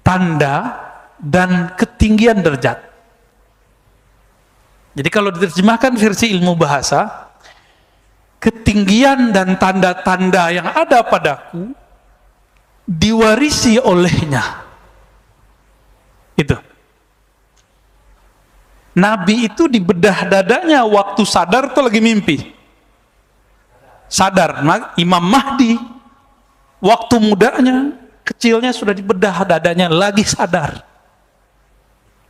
tanda, dan ketinggian derajat. Jadi kalau diterjemahkan versi ilmu bahasa, ketinggian dan tanda-tanda yang ada padaku diwarisi olehnya. Itu. Nabi itu di bedah dadanya waktu sadar tuh lagi mimpi. Sadar. Imam Mahdi waktu mudanya, kecilnya sudah di bedah dadanya lagi sadar.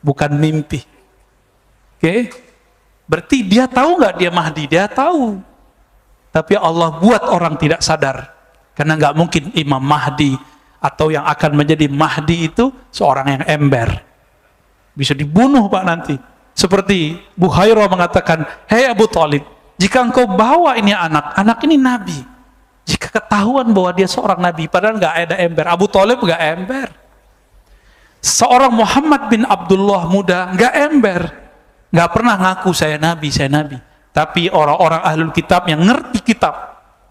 Bukan mimpi. Oke? Berarti dia tahu nggak dia Mahdi? Dia tahu. Tapi Allah buat orang tidak sadar. Karena nggak mungkin Imam Mahdi atau yang akan menjadi Mahdi itu seorang yang ember. Bisa dibunuh Pak nanti. Seperti Buhairah mengatakan, hei Abu Thalib, jika engkau bawa ini anak ini Nabi. Jika ketahuan bahwa dia seorang Nabi, padahal nggak ada ember. Abu Thalib nggak ember. Seorang Muhammad bin Abdullah muda nggak ember. Nggak pernah ngaku saya Nabi. Tapi orang-orang ahlul kitab yang ngerti kitab,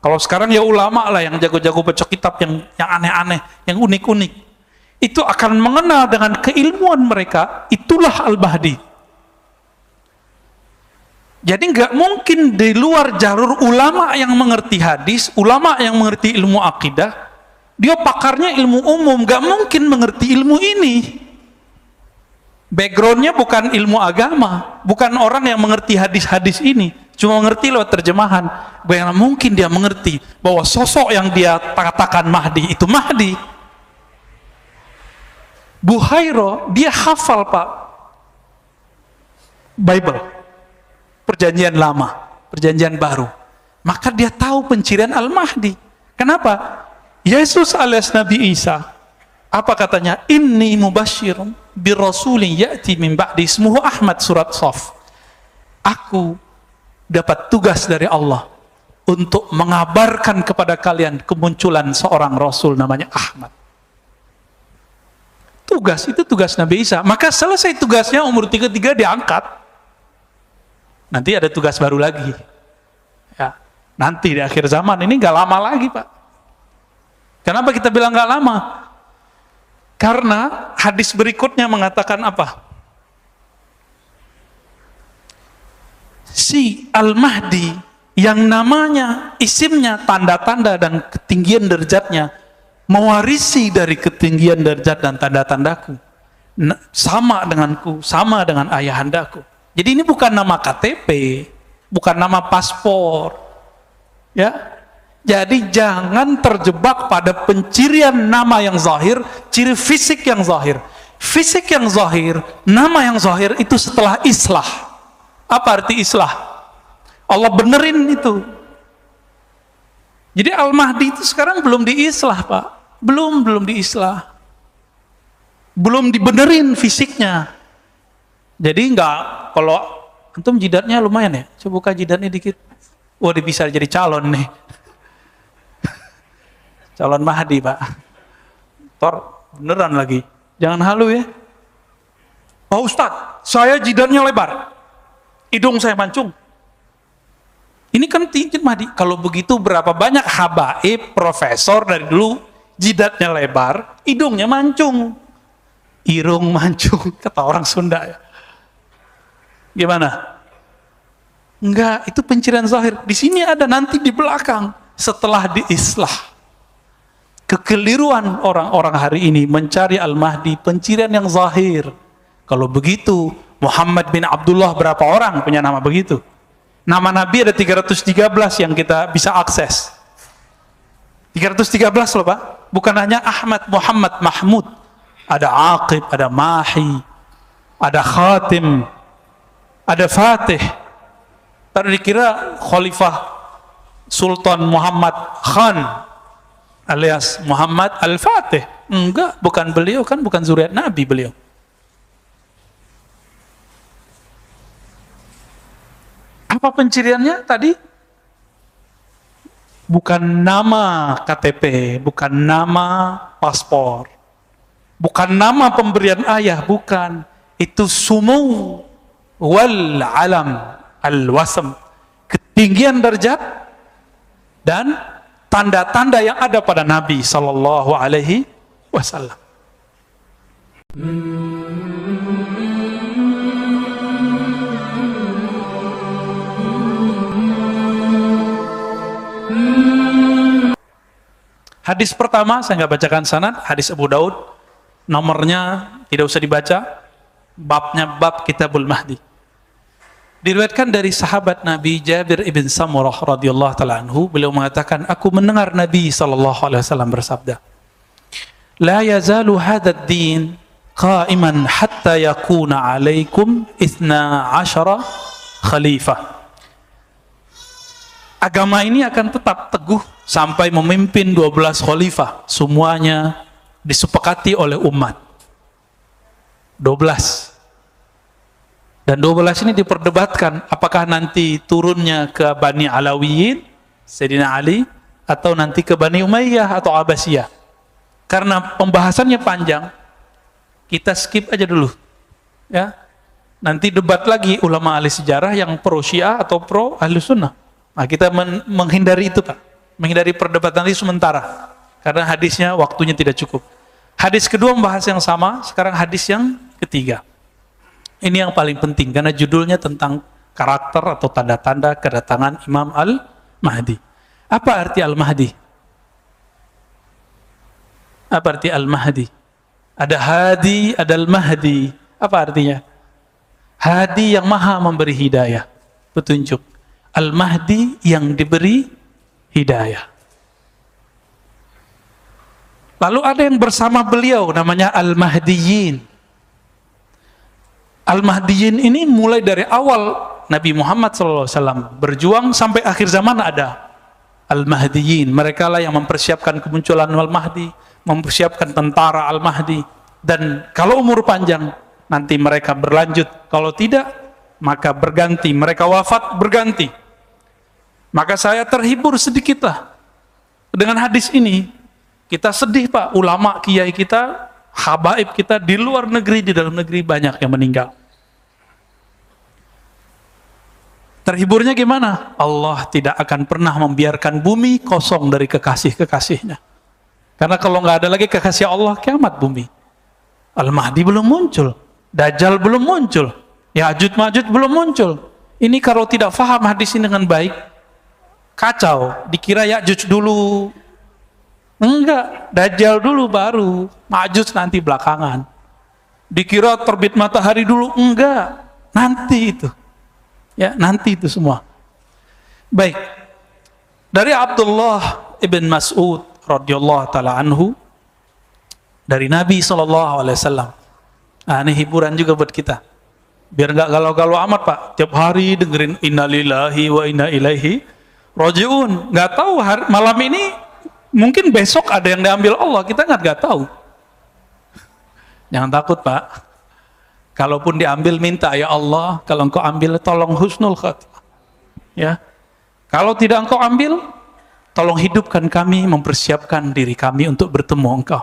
kalau sekarang ya ulama lah yang jago-jago baca kitab yang aneh-aneh, yang unik-unik, itu akan mengenal dengan keilmuan mereka, itulah Al-Mahdi. Jadi nggak mungkin di luar jalur ulama yang mengerti hadis, ulama yang mengerti ilmu akidah, dia pakarnya ilmu umum, nggak mungkin mengerti ilmu ini. Backgroundnya bukan ilmu agama, bukan orang yang mengerti hadis-hadis ini, cuma mengerti lewat terjemahan. Bagaimana mungkin dia mengerti bahwa sosok yang dia katakan Mahdi itu Mahdi? Buhairah dia hafal Pak Bible, perjanjian lama, perjanjian baru, maka dia tahu pencirian Al-Mahdi. Kenapa? Yesus alias Nabi Isa, apa katanya? Inni mubasyirun birasulin ya'ti min ba'di ismuhu Ahmad, surat Shaf. Aku dapat tugas dari Allah untuk mengabarkan kepada kalian kemunculan seorang rasul namanya Ahmad. Tugas itu tugas Nabi Isa. Maka selesai tugasnya umur 33 diangkat. Nanti ada tugas baru lagi. Ya, nanti di akhir zaman ini nggak lama lagi Pak. Kenapa kita bilang nggak lama? Karena hadis berikutnya mengatakan apa? Si Al-Mahdi yang namanya, isimnya, tanda-tanda dan ketinggian derajatnya mewarisi dari ketinggian derajat dan tanda-tandaku. Sama denganku, sama dengan ayahandaku. Jadi ini bukan nama KTP, bukan nama paspor. Ya. Jadi jangan terjebak pada pencirian nama yang zahir, ciri fisik yang zahir. Fisik yang zahir, nama yang zahir itu setelah islah. Apa arti islah? Allah benerin itu. Jadi Al-Mahdi itu sekarang belum diislah Pak. Belum diislah. Belum dibenerin fisiknya. Jadi enggak, kalau antum jidatnya lumayan ya. Coba buka jidatnya dikit. Wah, dia bisa jadi calon nih. Calon Mahdi Pak. Tor, beneran lagi. Jangan halu ya. Pak Ustadz, saya jidatnya lebar. Hidung saya mancung. Ini kan tinggi Mahdi. Kalau begitu berapa banyak habaib, profesor dari dulu jidatnya lebar, hidungnya mancung. Irung mancung, kata orang Sunda ya. Gimana? Enggak, itu pencirian zahir. Di sini ada, nanti di belakang setelah diislah. Kekeliruan orang-orang hari ini mencari Al-Mahdi pencirian yang zahir. Kalau begitu, Muhammad bin Abdullah berapa orang punya nama begitu? Nama Nabi ada 313 yang kita bisa akses. 313 loh Pak. Bukan hanya Ahmad, Muhammad, Mahmud. Ada Aqib, ada Mahi, ada Khatim, ada Fatih. Tadi dikira Khalifah Sultan Muhammad Khan alias Muhammad Al-Fatih. Enggak, bukan beliau, kan bukan zuriat Nabi beliau. Apa penciriannya tadi? Bukan nama KTP, bukan nama paspor, bukan nama pemberian ayah, bukan. Itu sumu wal alam al-wasm, ketinggian derajat dan tanda-tanda yang ada pada Nabi Sallallahu Alaihi Wasallam. Hadis pertama, saya nggak bacakan sanad, hadis Abu Daud, nomornya tidak usah dibaca, babnya bab Kitabul Mahdi. Diriwayatkan dari sahabat Nabi Jabir ibn Samurah radhiyallahu taala anhu, beliau mengatakan, aku mendengar Nabi sallallahu alaihi wasallam bersabda, la yazalu hadzal din qa'iman hatta yakuna 'alaikum 12 khalifah. Agama ini akan tetap teguh sampai memimpin 12 khalifah, semuanya disepakati oleh umat. 12. Dan 12 ini diperdebatkan apakah nanti turunnya ke Bani Alawiyin, Sayyidina Ali, atau nanti ke Bani Umayyah atau Abbasiyah. Karena pembahasannya panjang, kita skip aja dulu. Ya. Nanti debat lagi ulama ahli sejarah yang pro Syiah atau pro ahli sunnah. Nah, kita menghindari itu, Pak. Menghindari perdebatan ini sementara. Karena hadisnya waktunya tidak cukup. Hadis kedua membahas yang sama, sekarang hadis yang ketiga. Ini yang paling penting, karena judulnya tentang karakter atau tanda-tanda kedatangan Imam Al-Mahdi. Apa arti Al-Mahdi? Apa arti Al-Mahdi? Ada Hadi, ada Al-Mahdi. Apa artinya? Hadi yang maha memberi hidayah, petunjuk. Al-Mahdi yang diberi hidayah. Lalu ada yang bersama beliau namanya Al-Mahdiyin. Al-Mahdiyin ini mulai dari awal Nabi Muhammad SAW berjuang sampai akhir zaman ada Al-Mahdiyin. Mereka lah yang mempersiapkan kemunculan Al-Mahdi, mempersiapkan tentara Al-Mahdi. Dan kalau umur panjang, nanti mereka berlanjut. Kalau tidak, maka berganti. Mereka wafat, berganti. Maka saya terhibur sedikitlah dengan hadis ini. Kita sedih, Pak, ulama kiai kita, habaib kita di luar negeri, di dalam negeri banyak yang meninggal. Terhiburnya gimana? Allah tidak akan pernah membiarkan bumi kosong dari kekasih-kekasihnya. Karena kalau nggak ada lagi kekasih Allah, kiamat bumi. Al-Mahdi belum muncul, Dajjal belum muncul, Ya'juj Ma'juj belum muncul. Ini kalau tidak faham hadis ini dengan baik, kacau. Dikira Ya'juj dulu, enggak, Dajjal dulu baru, Ma'juj nanti belakangan. Dikira terbit matahari dulu, enggak, nanti itu. Ya, nanti itu semua. Baik. Dari Abdullah ibn Mas'ud radhiyallahu taala anhu, dari Nabi SAW. Nah, ini hiburan juga buat kita. Biar nggak galau-galau amat, Pak. Tiap hari dengerin innalillahi wa inna ilaihi rajiun. Nggak tahu malam ini, mungkin besok ada yang diambil Allah, kita nggak tahu. Jangan takut, Pak. Kalaupun diambil, minta, ya Allah, kalau engkau ambil, tolong husnul khatimah. Ya. Kalau tidak engkau ambil, tolong hidupkan kami, mempersiapkan diri kami untuk bertemu engkau.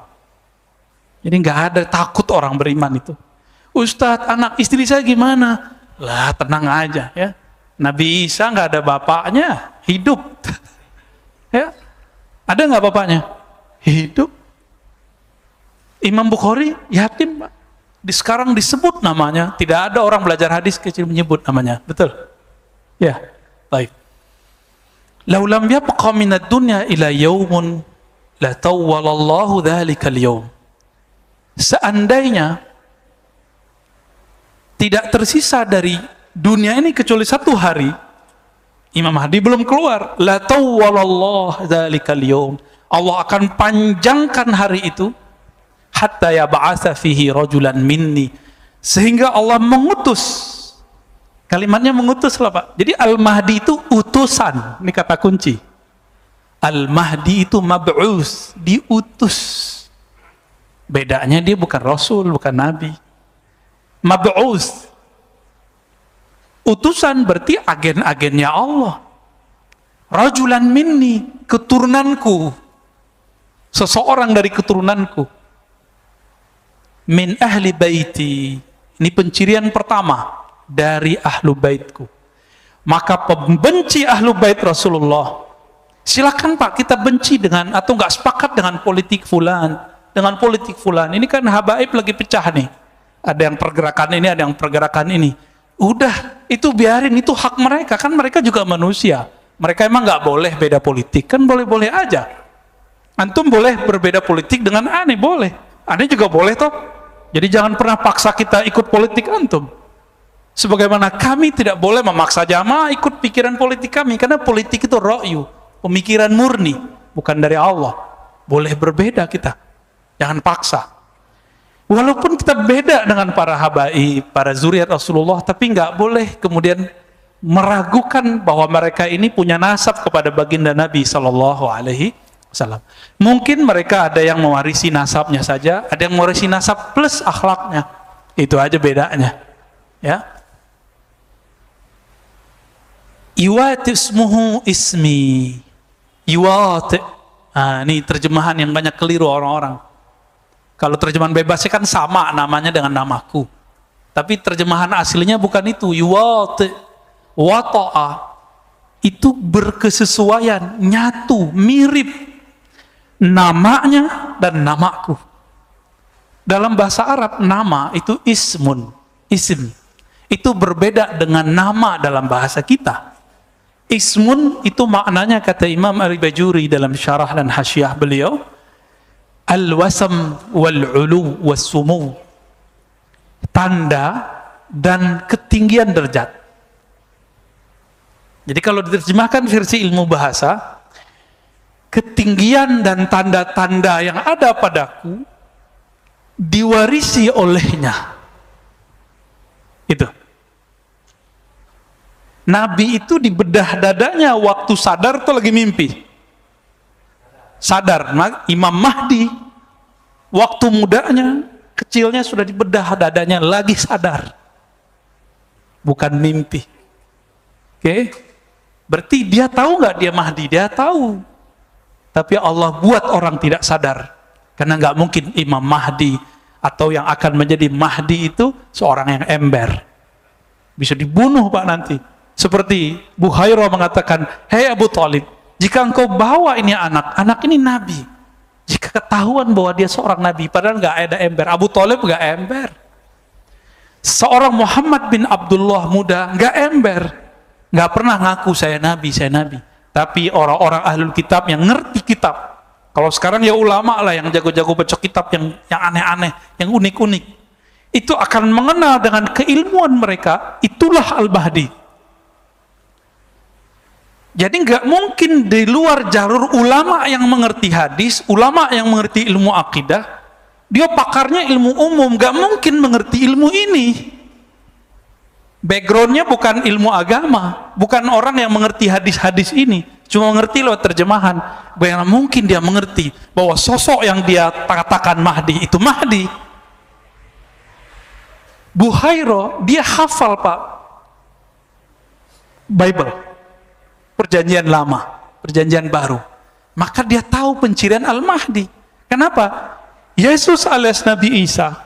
Jadi nggak ada takut orang beriman itu. Ustadz, anak istri saya gimana? Lah, tenang aja ya. Nabi Isa nggak ada bapaknya, hidup. Ya, ada nggak bapaknya? Hidup. Imam Bukhari yatim, Pak. Sekarang disebut namanya. Tidak ada orang belajar hadis kecil menyebut namanya. Betul? Ya, baik. Laulam yabqa minad dunya ila yaumun la tawwalallahu dhalikal yaum. Seandainya tidak tersisa dari dunia ini kecuali satu hari, Imam Mahdi belum keluar, la tawwalallahu dzalikal yaum, Allah akan panjangkan hari itu, hatta yab'atsa fihi rajulan minni, sehingga Allah mengutus. Kalimatnya mengutus lah, Pak. Jadi Al-Mahdi itu utusan, ini kata kunci. Al-Mahdi itu mab'us, diutus. Bedanya dia bukan Rasul, bukan Nabi. Mab'us. Utusan berarti agen-agennya Allah. Rajulan minni, keturunanku. Seseorang dari keturunanku. Min ahli baiti. Ini pencirian pertama dari ahlu baitku. Maka pembenci ahlu bait Rasulullah, silakan Pak, kita benci dengan atau nggak sepakat dengan politik fulan, dengan politik fulan. Ini kan habaib lagi pecah nih. Ada yang pergerakan ini, ada yang pergerakan ini. Udah, itu biarin, itu hak mereka. Kan mereka juga manusia. Mereka emang nggak boleh beda politik? Kan boleh-boleh aja. Antum boleh berbeda politik dengan aneh, boleh. Aneh juga boleh toh. Jadi jangan pernah paksa kita ikut politik antum. Sebagaimana kami tidak boleh memaksa jamaah ikut pikiran politik kami. Karena politik itu ra'yu, pemikiran murni, bukan dari Allah. Boleh berbeda kita. Jangan paksa. Walaupun kita beda dengan para habaib, para zuriat Rasulullah, tapi nggak boleh kemudian meragukan bahwa mereka ini punya nasab kepada baginda Nabi Sallallahu Alaihi Wasallam. Mungkin mereka ada yang mewarisi nasabnya saja, ada yang mewarisi nasab plus akhlaknya. Itu aja bedanya. Ya. Iwat ismuhu ismi. Iwat. Ini terjemahan yang banyak keliru orang-orang. Kalau terjemahan bebasnya kan sama namanya dengan namaku. Tapi terjemahan aslinya bukan itu. Iwat. Wata'a. Itu berkesesuaian, nyatu, mirip namanya dan namaku. Dalam bahasa Arab, nama itu ismun, isim. Itu berbeda dengan nama dalam bahasa kita. Ismun itu maknanya, kata Imam Al-Bajuri dalam syarah dan hasyiah beliau, al-wasam wal-ulu was-sumu. Tanda dan ketinggian derajat. Jadi kalau diterjemahkan versi ilmu bahasa, ketinggian dan tanda-tanda yang ada padaku diwarisi olehnya. Itu. Nabi itu dibedah dadanya waktu sadar tuh lagi mimpi. Sadar. Imam Mahdi waktu mudanya, kecilnya sudah dibedah dadanya lagi sadar. Bukan mimpi. Oke? Berarti dia tahu nggak dia Mahdi? Dia tahu. Tapi Allah buat orang tidak sadar. Karena nggak mungkin Imam Mahdi atau yang akan menjadi Mahdi itu seorang yang ember. Bisa dibunuh Pak nanti. Seperti Buhairah mengatakan, "Hei Abu Thalib, jika engkau bawa ini anak ini Nabi. Jika ketahuan bahwa dia seorang Nabi, padahal nggak ada ember. Abu Thalib nggak ember. Seorang Muhammad bin Abdullah muda nggak ember. Nggak pernah ngaku saya Nabi, saya Nabi. Tapi orang-orang ahlul kitab yang ngerti kitab, kalau sekarang ya ulama lah yang jago-jago baca kitab yang aneh-aneh, yang unik-unik, itu akan mengenal dengan keilmuan mereka, itulah Al-Mahdi. Jadi nggak mungkin di luar jalur ulama yang mengerti hadis, ulama yang mengerti ilmu akidah, dia pakarnya ilmu umum, nggak mungkin mengerti ilmu ini. Backgroundnya bukan ilmu agama, bukan orang yang mengerti hadis-hadis ini, cuma mengerti lewat terjemahan. Bagaimana mungkin dia mengerti bahwa sosok yang dia katakan Mahdi itu Mahdi? Buhairah, dia hafal Pak Bible, perjanjian lama, perjanjian baru. Maka dia tahu pencirian Al-Mahdi. Kenapa? Yesus alias Nabi Isa,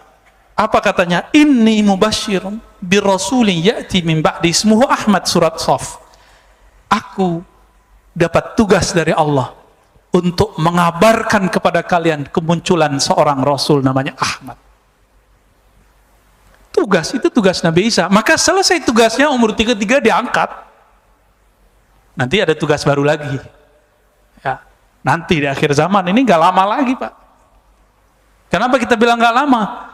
apa katanya? Inni mubasyirun birasulin ya'ti min ba'di ismuhu Ahmad, surat Shaf. Aku dapat tugas dari Allah untuk mengabarkan kepada kalian kemunculan seorang rasul namanya Ahmad. Tugas itu tugas Nabi Isa. Maka selesai tugasnya umur 33 diangkat. Nanti ada tugas baru lagi. Ya, nanti di akhir zaman ini gak lama lagi Pak. Kenapa kita bilang gak lama?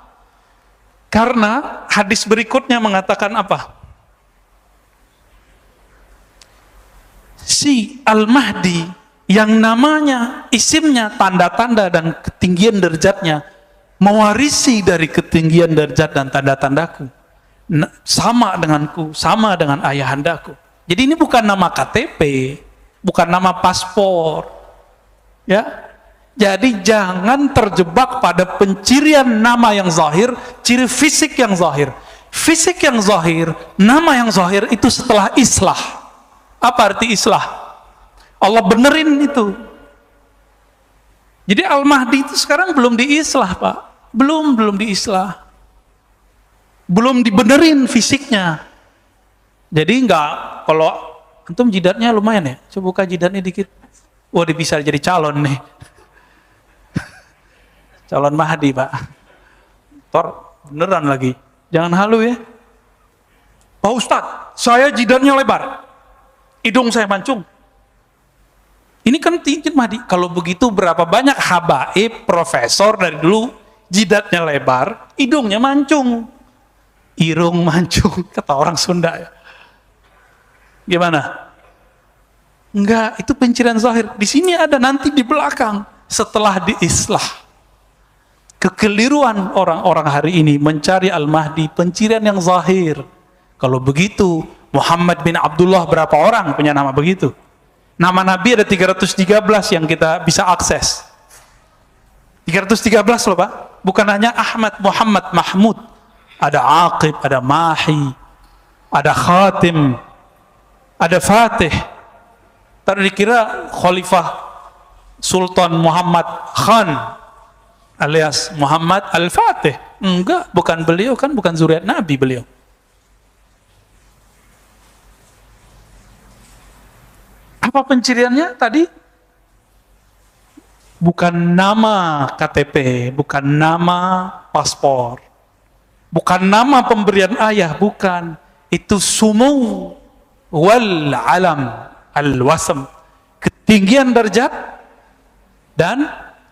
Karena hadis berikutnya mengatakan apa? Si Al-Mahdi yang namanya, isimnya, tanda-tanda dan ketinggian derajatnya mewarisi dari ketinggian derajat dan tanda-tandaku. Sama denganku, sama dengan ayahandaku. Jadi ini bukan nama KTP, bukan nama paspor. Ya. Jadi jangan terjebak pada pencirian nama yang zahir, ciri fisik yang zahir. Fisik yang zahir, nama yang zahir itu setelah islah. Apa arti islah? Allah benerin itu. Jadi Al-Mahdi itu sekarang belum diislah Pak. Belum diislah. Belum dibenerin fisiknya. Jadi enggak, kalau antum jidatnya lumayan ya. Coba buka jidatnya dikit. Wah, dia bisa jadi calon nih. calon Mahdi, Pak. Tor, beneran lagi. Jangan halu ya. Pak Ustadz, saya jidatnya lebar. Hidung saya mancung. Ini kan cincin Mahdi. Kalau begitu berapa banyak habaib, profesor dari dulu jidatnya lebar, hidungnya mancung. Irung mancung, kata orang Sunda ya. Gimana? Enggak, itu pencirian zahir. Di sini ada nanti di belakang setelah diislah. Kekeliruan orang-orang hari ini mencari Al-Mahdi pencirian yang zahir. Kalau begitu, Muhammad bin Abdullah berapa orang punya nama begitu? Nama Nabi ada 313 yang kita bisa akses. 313 loh Pak. Bukan hanya Ahmad, Muhammad, Mahmud. Ada Aqib, ada Mahi, ada Khatim, ada Fatih. Tadi dikira Khalifah Sultan Muhammad Khan alias Muhammad Al-Fatih. Enggak, bukan beliau, kan bukan zuriat Nabi beliau. Apa penciriannya tadi? Bukan nama KTP, bukan nama paspor, bukan nama pemberian ayah, bukan. Itu sumu wal alam al-wasam, ketinggian derajat dan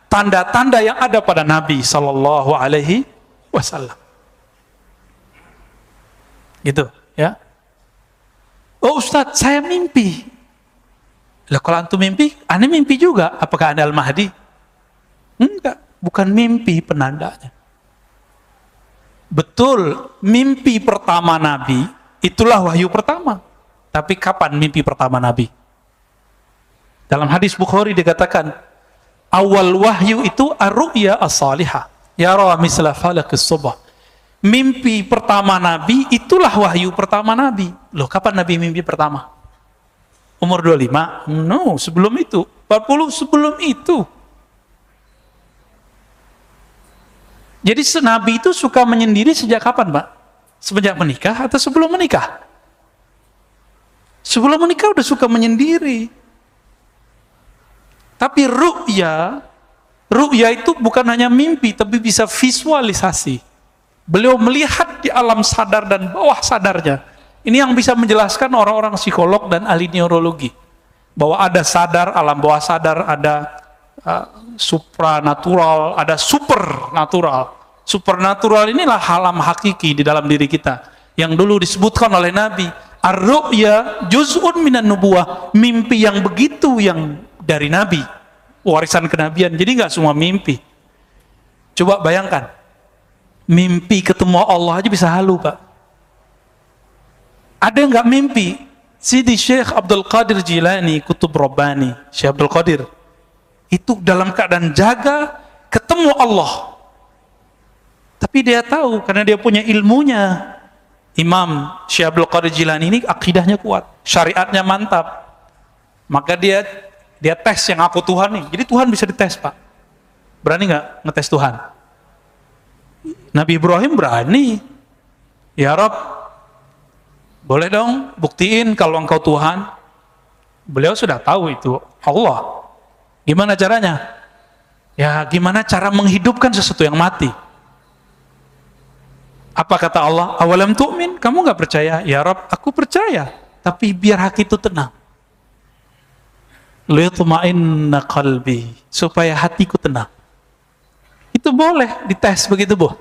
tanda-tanda yang ada pada Nabi Sallallahu Alaihi Wasallam. Gitu ya. Oh Ustadz, saya mimpi. Lah kalau antum mimpi, aneh mimpi juga. Apakah ada Al-Mahdi? Enggak, bukan mimpi penandanya. Betul, mimpi pertama Nabi itulah wahyu pertama. Tapi kapan mimpi pertama Nabi? Dalam hadis Bukhari dikatakan, awal wahyu itu ar-ru'ya as-salihah. Yara misla falaqis subh. Mimpi pertama Nabi itulah wahyu pertama Nabi. Loh, kapan Nabi mimpi pertama? Umur 25? No, sebelum itu. 40 sebelum itu. Jadi Nabi itu suka menyendiri sejak kapan, Pak? Semenjak menikah atau sebelum menikah? Sebelum menikah udah suka menyendiri. Tapi ru'ya itu bukan hanya mimpi, tapi bisa visualisasi. Beliau melihat di alam sadar dan bawah sadarnya. Ini yang bisa menjelaskan orang-orang psikolog dan ahli neurologi. Bahwa ada sadar, alam bawah sadar, ada supranatural, ada supernatural. Supernatural inilah alam hakiki di dalam diri kita. Yang dulu disebutkan oleh Nabi. Ar-ru'ya juz'un minan nubuwah. Mimpi yang begitu yang dari Nabi. Warisan kenabian. Jadi nggak semua mimpi. Coba bayangkan. Mimpi ketemu Allah aja bisa halu, Pak. Ada nggak mimpi? Sidi Syekh Abdul Qadir Jilani, Kutub Rabbani, Syekh Abdul Qadir, itu dalam keadaan jaga ketemu Allah. Tapi dia tahu karena dia punya ilmunya. Imam Syekh Abdul Qadir Jilani ini akidahnya kuat, syariatnya mantap. Maka dia tes yang aku Tuhan nih. Jadi Tuhan bisa dites, Pak. Berani nggak ngetes Tuhan? Nabi Ibrahim berani. Ya Rabb, boleh dong buktiin kalau engkau Tuhan. Beliau sudah tahu itu Allah. Gimana caranya? Ya gimana cara menghidupkan sesuatu yang mati? Apa kata Allah? Awalam tu'min? Kamu gak percaya? Ya Rabb, aku percaya. Tapi biar hati itu tenang. Liyutma'inna qalbi. Supaya hatiku tenang. Itu boleh dites begitu, Bu.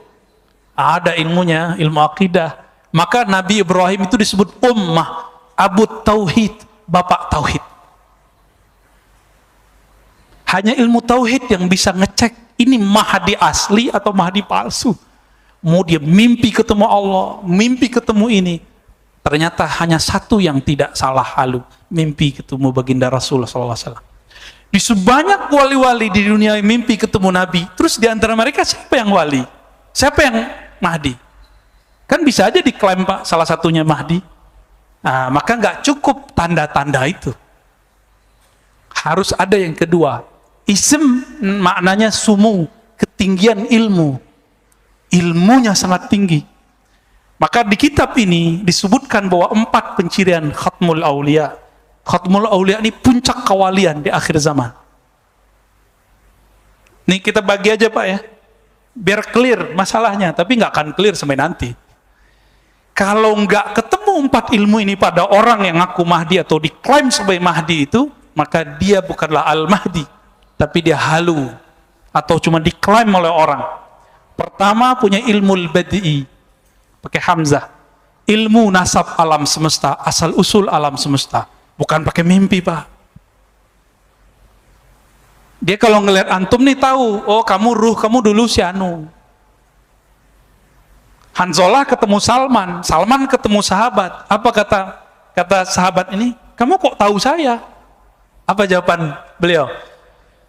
Ada ilmunya, ilmu akidah. Maka Nabi Ibrahim itu disebut ummah, Abu Tauhid, Bapak Tauhid. Hanya ilmu Tauhid yang bisa ngecek ini Mahdi asli atau Mahdi palsu. Mau dia mimpi ketemu Allah, mimpi ketemu ini. Ternyata hanya satu yang tidak salah halu, mimpi ketemu baginda Rasulullah SAW. Di sebanyak wali-wali di dunia mimpi ketemu Nabi, terus di antara mereka siapa yang wali? Siapa yang Mahdi? Kan bisa aja diklaim Pak salah satunya Mahdi. Nah, maka nggak cukup tanda-tanda itu. Harus ada yang kedua. Ism maknanya sumu, ketinggian ilmu. Ilmunya sangat tinggi. Maka di kitab ini disebutkan bahwa 4 pencirian Khatmul Aulia. Khatmul Aulia ini puncak kewalian di akhir zaman. Nih kita bagi aja Pak ya. biar clear masalahnya, tapi nggak akan clear sampai nanti. Kalau nggak ketemu 4 ilmu ini pada orang yang ngaku Mahdi atau diklaim sebagai Mahdi itu, maka dia bukanlah Al-Mahdi, tapi dia halu atau cuma diklaim oleh orang. Pertama, punya ilmu al-badi'i, pakai hamzah, ilmu nasab alam semesta, asal usul alam semesta, bukan pakai mimpi, Pak. Dia kalau ngelihat antum nih tahu, oh kamu ruh, kamu dulu si anu. Hanzalah ketemu Salman, Salman ketemu sahabat. Apa kata sahabat ini? Kamu kok tahu saya? Apa jawaban beliau?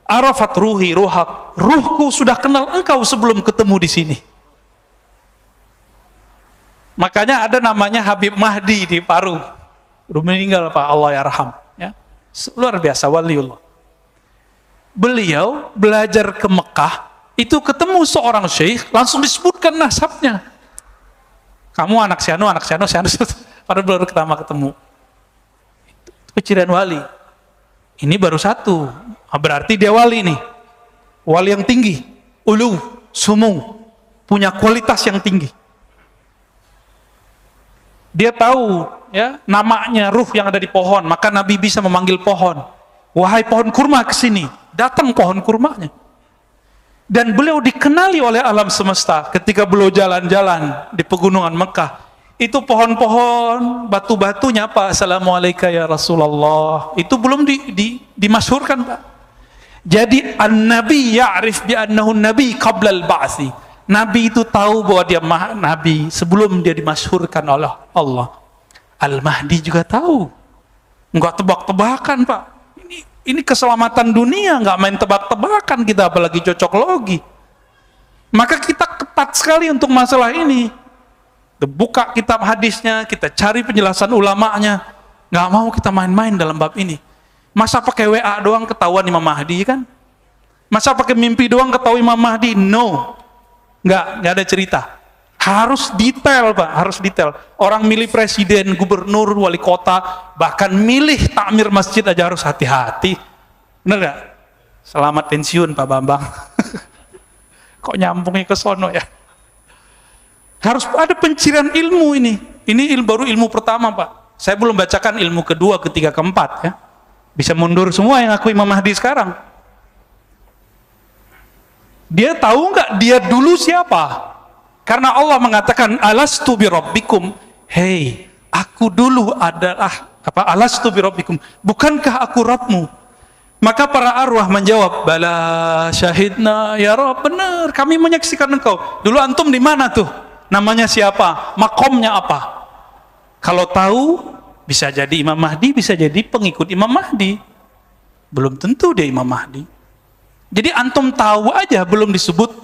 Arafat ruhi ruhak, ruhku sudah kenal engkau sebelum ketemu di sini. Makanya ada namanya Habib Mahdi di Paru. Udah meninggal Pak, Allah yarham. Ya. Luar biasa, waliullah. Beliau belajar ke Mekah, itu ketemu seorang syekh, langsung disebutkan nasabnya. Kamu anak si anu, padahal baru pertama ketemu. Itu kecirian wali. Ini baru satu, berarti dia wali nih. Wali yang tinggi, ulu, sumu, punya kualitas yang tinggi. Dia tahu ya namanya ruh yang ada di pohon, maka Nabi bisa memanggil pohon. Wahai pohon kurma kesini, datang pohon kurmanya. Dan beliau dikenali oleh alam semesta ketika beliau jalan-jalan di pegunungan Mekah. Itu pohon-pohon, batu-batunya Pak, Assalamualaikum ya Rasulullah. Itu belum dimasyhurkan Pak. Jadi an-nabi ya'rif bi annahu nabi qabla al-ba'si. Nabi itu tahu bahwa dia nabi sebelum dia dimasyhurkan oleh Allah. Al-Mahdi juga tahu. Enggak tebak-tebakan Pak. Ini keselamatan dunia, nggak main tebak-tebakan kita, apalagi cocok logi. Maka kita ketat sekali untuk masalah ini. Buka kitab hadisnya, kita cari penjelasan ulamanya. Nggak mau kita main-main dalam bab ini. Masa pakai WA doang ketahuan Imam Mahdi kan? Masa pakai mimpi doang ketahuan Imam Mahdi? No, nggak ada cerita. Harus detail Pak, harus detail. Orang milih presiden, gubernur, wali kota, bahkan milih takmir masjid aja harus hati-hati. Bener gak? Selamat pensiun Pak Bambang. Kok nyambungnya ke sono ya? Harus ada pencirian ilmu ini. Ini baru ilmu pertama Pak. Saya belum bacakan ilmu kedua, ketiga, keempat ya. Bisa mundur semua yang aku Imam Mahdi sekarang. Dia tahu nggak dia dulu siapa? Karena Allah mengatakan alastu bi rabbikum. Hei, aku dulu adalah apa? Alastu bi rabbikum. Bukankah aku Rabbmu? Maka para arwah menjawab, bala syahidna ya Rabb, benar, kami menyaksikan engkau. Dulu antum di mana tuh? Namanya siapa? Makomnya apa? Kalau tahu, bisa jadi Imam Mahdi, bisa jadi pengikut Imam Mahdi. Belum tentu dia Imam Mahdi. Jadi antum tahu aja belum disebut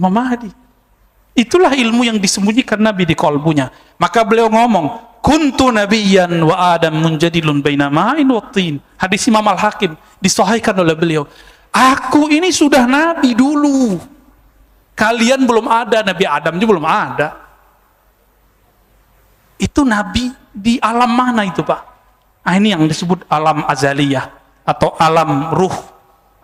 Imam Mahdi. Itulah ilmu yang disembunyikan Nabi di kolbunya. Maka beliau ngomong, kuntu nabiyyan wa adam munjadilun baina ma'in wa tin. Hadis Imam Al-Hakim disahihkan oleh beliau. Aku ini sudah nabi dulu. Kalian belum ada, Nabi Adam juga belum ada. Itu nabi di alam mana itu Pak? Nah, ini yang disebut alam azaliyah atau alam ruh.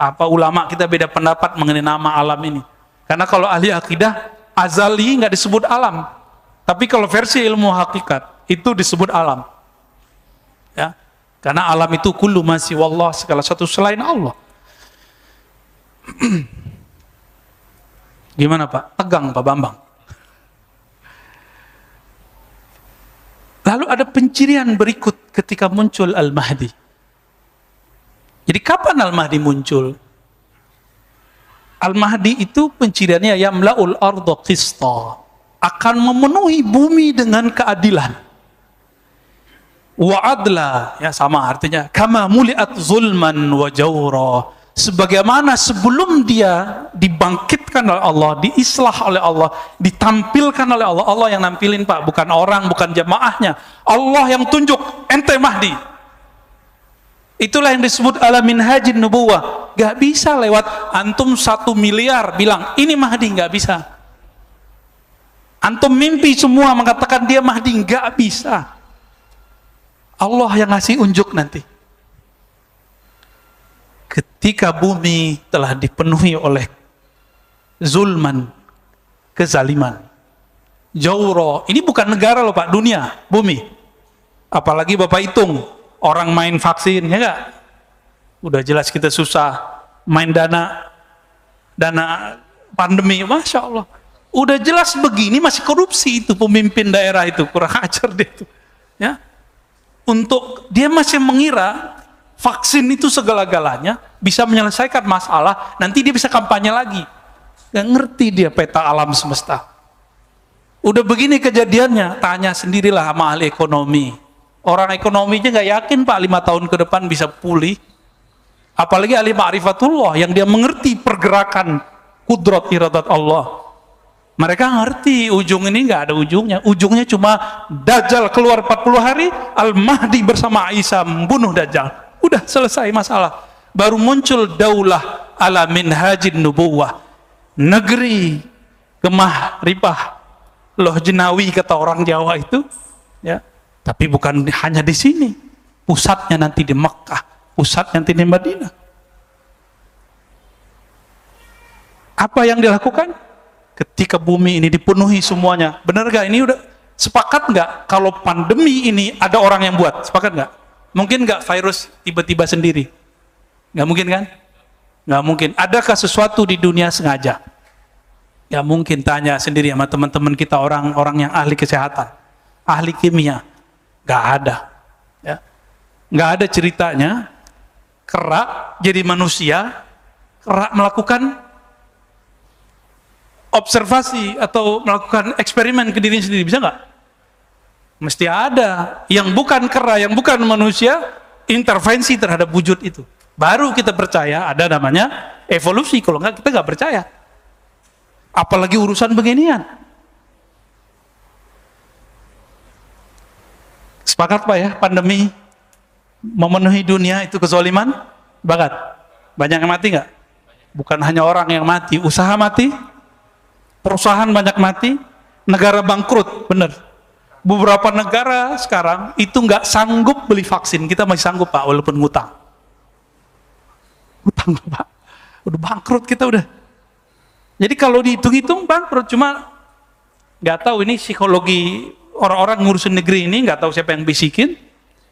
Apa ulama kita beda pendapat mengenai nama alam ini. Karena kalau ahli akidah azali nggak disebut alam, tapi kalau versi ilmu hakikat itu disebut alam, ya, karena alam itu kullu ma siwallah, segala sesuatu selain Allah. Gimana Pak? Tegang Pak Bambang. Lalu ada pencirian berikut ketika muncul Al-Mahdi. Jadi kapan Al-Mahdi muncul? Al-Mahdi itu penciriannya yamla'ul arda qista, akan memenuhi bumi dengan keadilan. Wa adla, ya sama artinya, kama muliat zulman wa jawra, sebagaimana sebelum dia dibangkitkan oleh Allah, diislah oleh Allah, ditampilkan oleh Allah. Allah yang nampilin Pak, bukan orang, bukan jamaahnya. Allah yang tunjuk, ente Mahdi. Itulah yang disebut ala minhajin nubuwah. Gak bisa lewat antum 1 miliar bilang ini Mahdi, gak bisa. Antum mimpi semua mengatakan dia Mahdi, gak bisa. Allah yang ngasih unjuk nanti. Ketika bumi telah dipenuhi oleh zulman, kezaliman. Jauro, ini bukan negara loh Pak, dunia, bumi. Apalagi Bapak hitung, orang main vaksin, ya enggak? Udah jelas kita susah, main dana pandemi, Masya Allah. Udah jelas begini masih korupsi itu pemimpin daerah itu, kurang ajar dia itu. Ya. Untuk dia masih mengira vaksin itu segala-galanya bisa menyelesaikan masalah, nanti dia bisa kampanye lagi. Gak ngerti dia peta alam semesta. Udah begini kejadiannya, tanya sendirilah sama ahli ekonomi. Orang ekonominya gak yakin Pak 5 tahun ke depan bisa pulih. Apalagi ahli ma'rifatullah yang dia mengerti pergerakan kudrat iradat Allah. Mereka ngerti ujung ini gak ada ujungnya. Ujungnya cuma Dajjal keluar 40 hari, Al-Mahdi bersama Isa membunuh Dajjal. Udah selesai masalah. Baru muncul daulah ala minhajin nubuwah. Negeri Gemah Ripah Loh Jenawi kata orang Jawa itu, ya. Tapi bukan hanya di sini. Pusatnya nanti di Mekah, pusatnya nanti di Madinah. Apa yang dilakukan? Ketika bumi ini dipenuhi semuanya, benar gak? Ini udah sepakat nggak kalau pandemi ini ada orang yang buat? Sepakat nggak? Mungkin nggak virus tiba-tiba sendiri? Nggak mungkin kan? Nggak mungkin. Adakah sesuatu di dunia sengaja? Ya mungkin, tanya sendiri sama teman-teman kita orang-orang yang ahli kesehatan, ahli kimia, nggak ada, ya, nggak ada ceritanya kera jadi manusia, kera melakukan observasi atau melakukan eksperimen ke dirinya sendiri, bisa nggak? Mesti ada yang bukan kera, yang bukan manusia intervensi terhadap wujud itu, baru kita percaya ada namanya evolusi. Kalau nggak kita nggak percaya. Apalagi urusan beginian. Sepakat Pak ya, pandemi memenuhi dunia itu kezaliman? Sepakat? Banyak yang mati nggak? Bukan hanya orang yang mati, usaha mati, perusahaan banyak mati, negara bangkrut, bener. Beberapa negara sekarang itu nggak sanggup beli vaksin, kita masih sanggup Pak, walaupun ngutang. Utang Pak, udah bangkrut kita udah. Jadi kalau dihitung-hitung bangkrut, cuma nggak tahu ini psikologi orang-orang ngurusin negeri ini, nggak tahu siapa yang bisikin.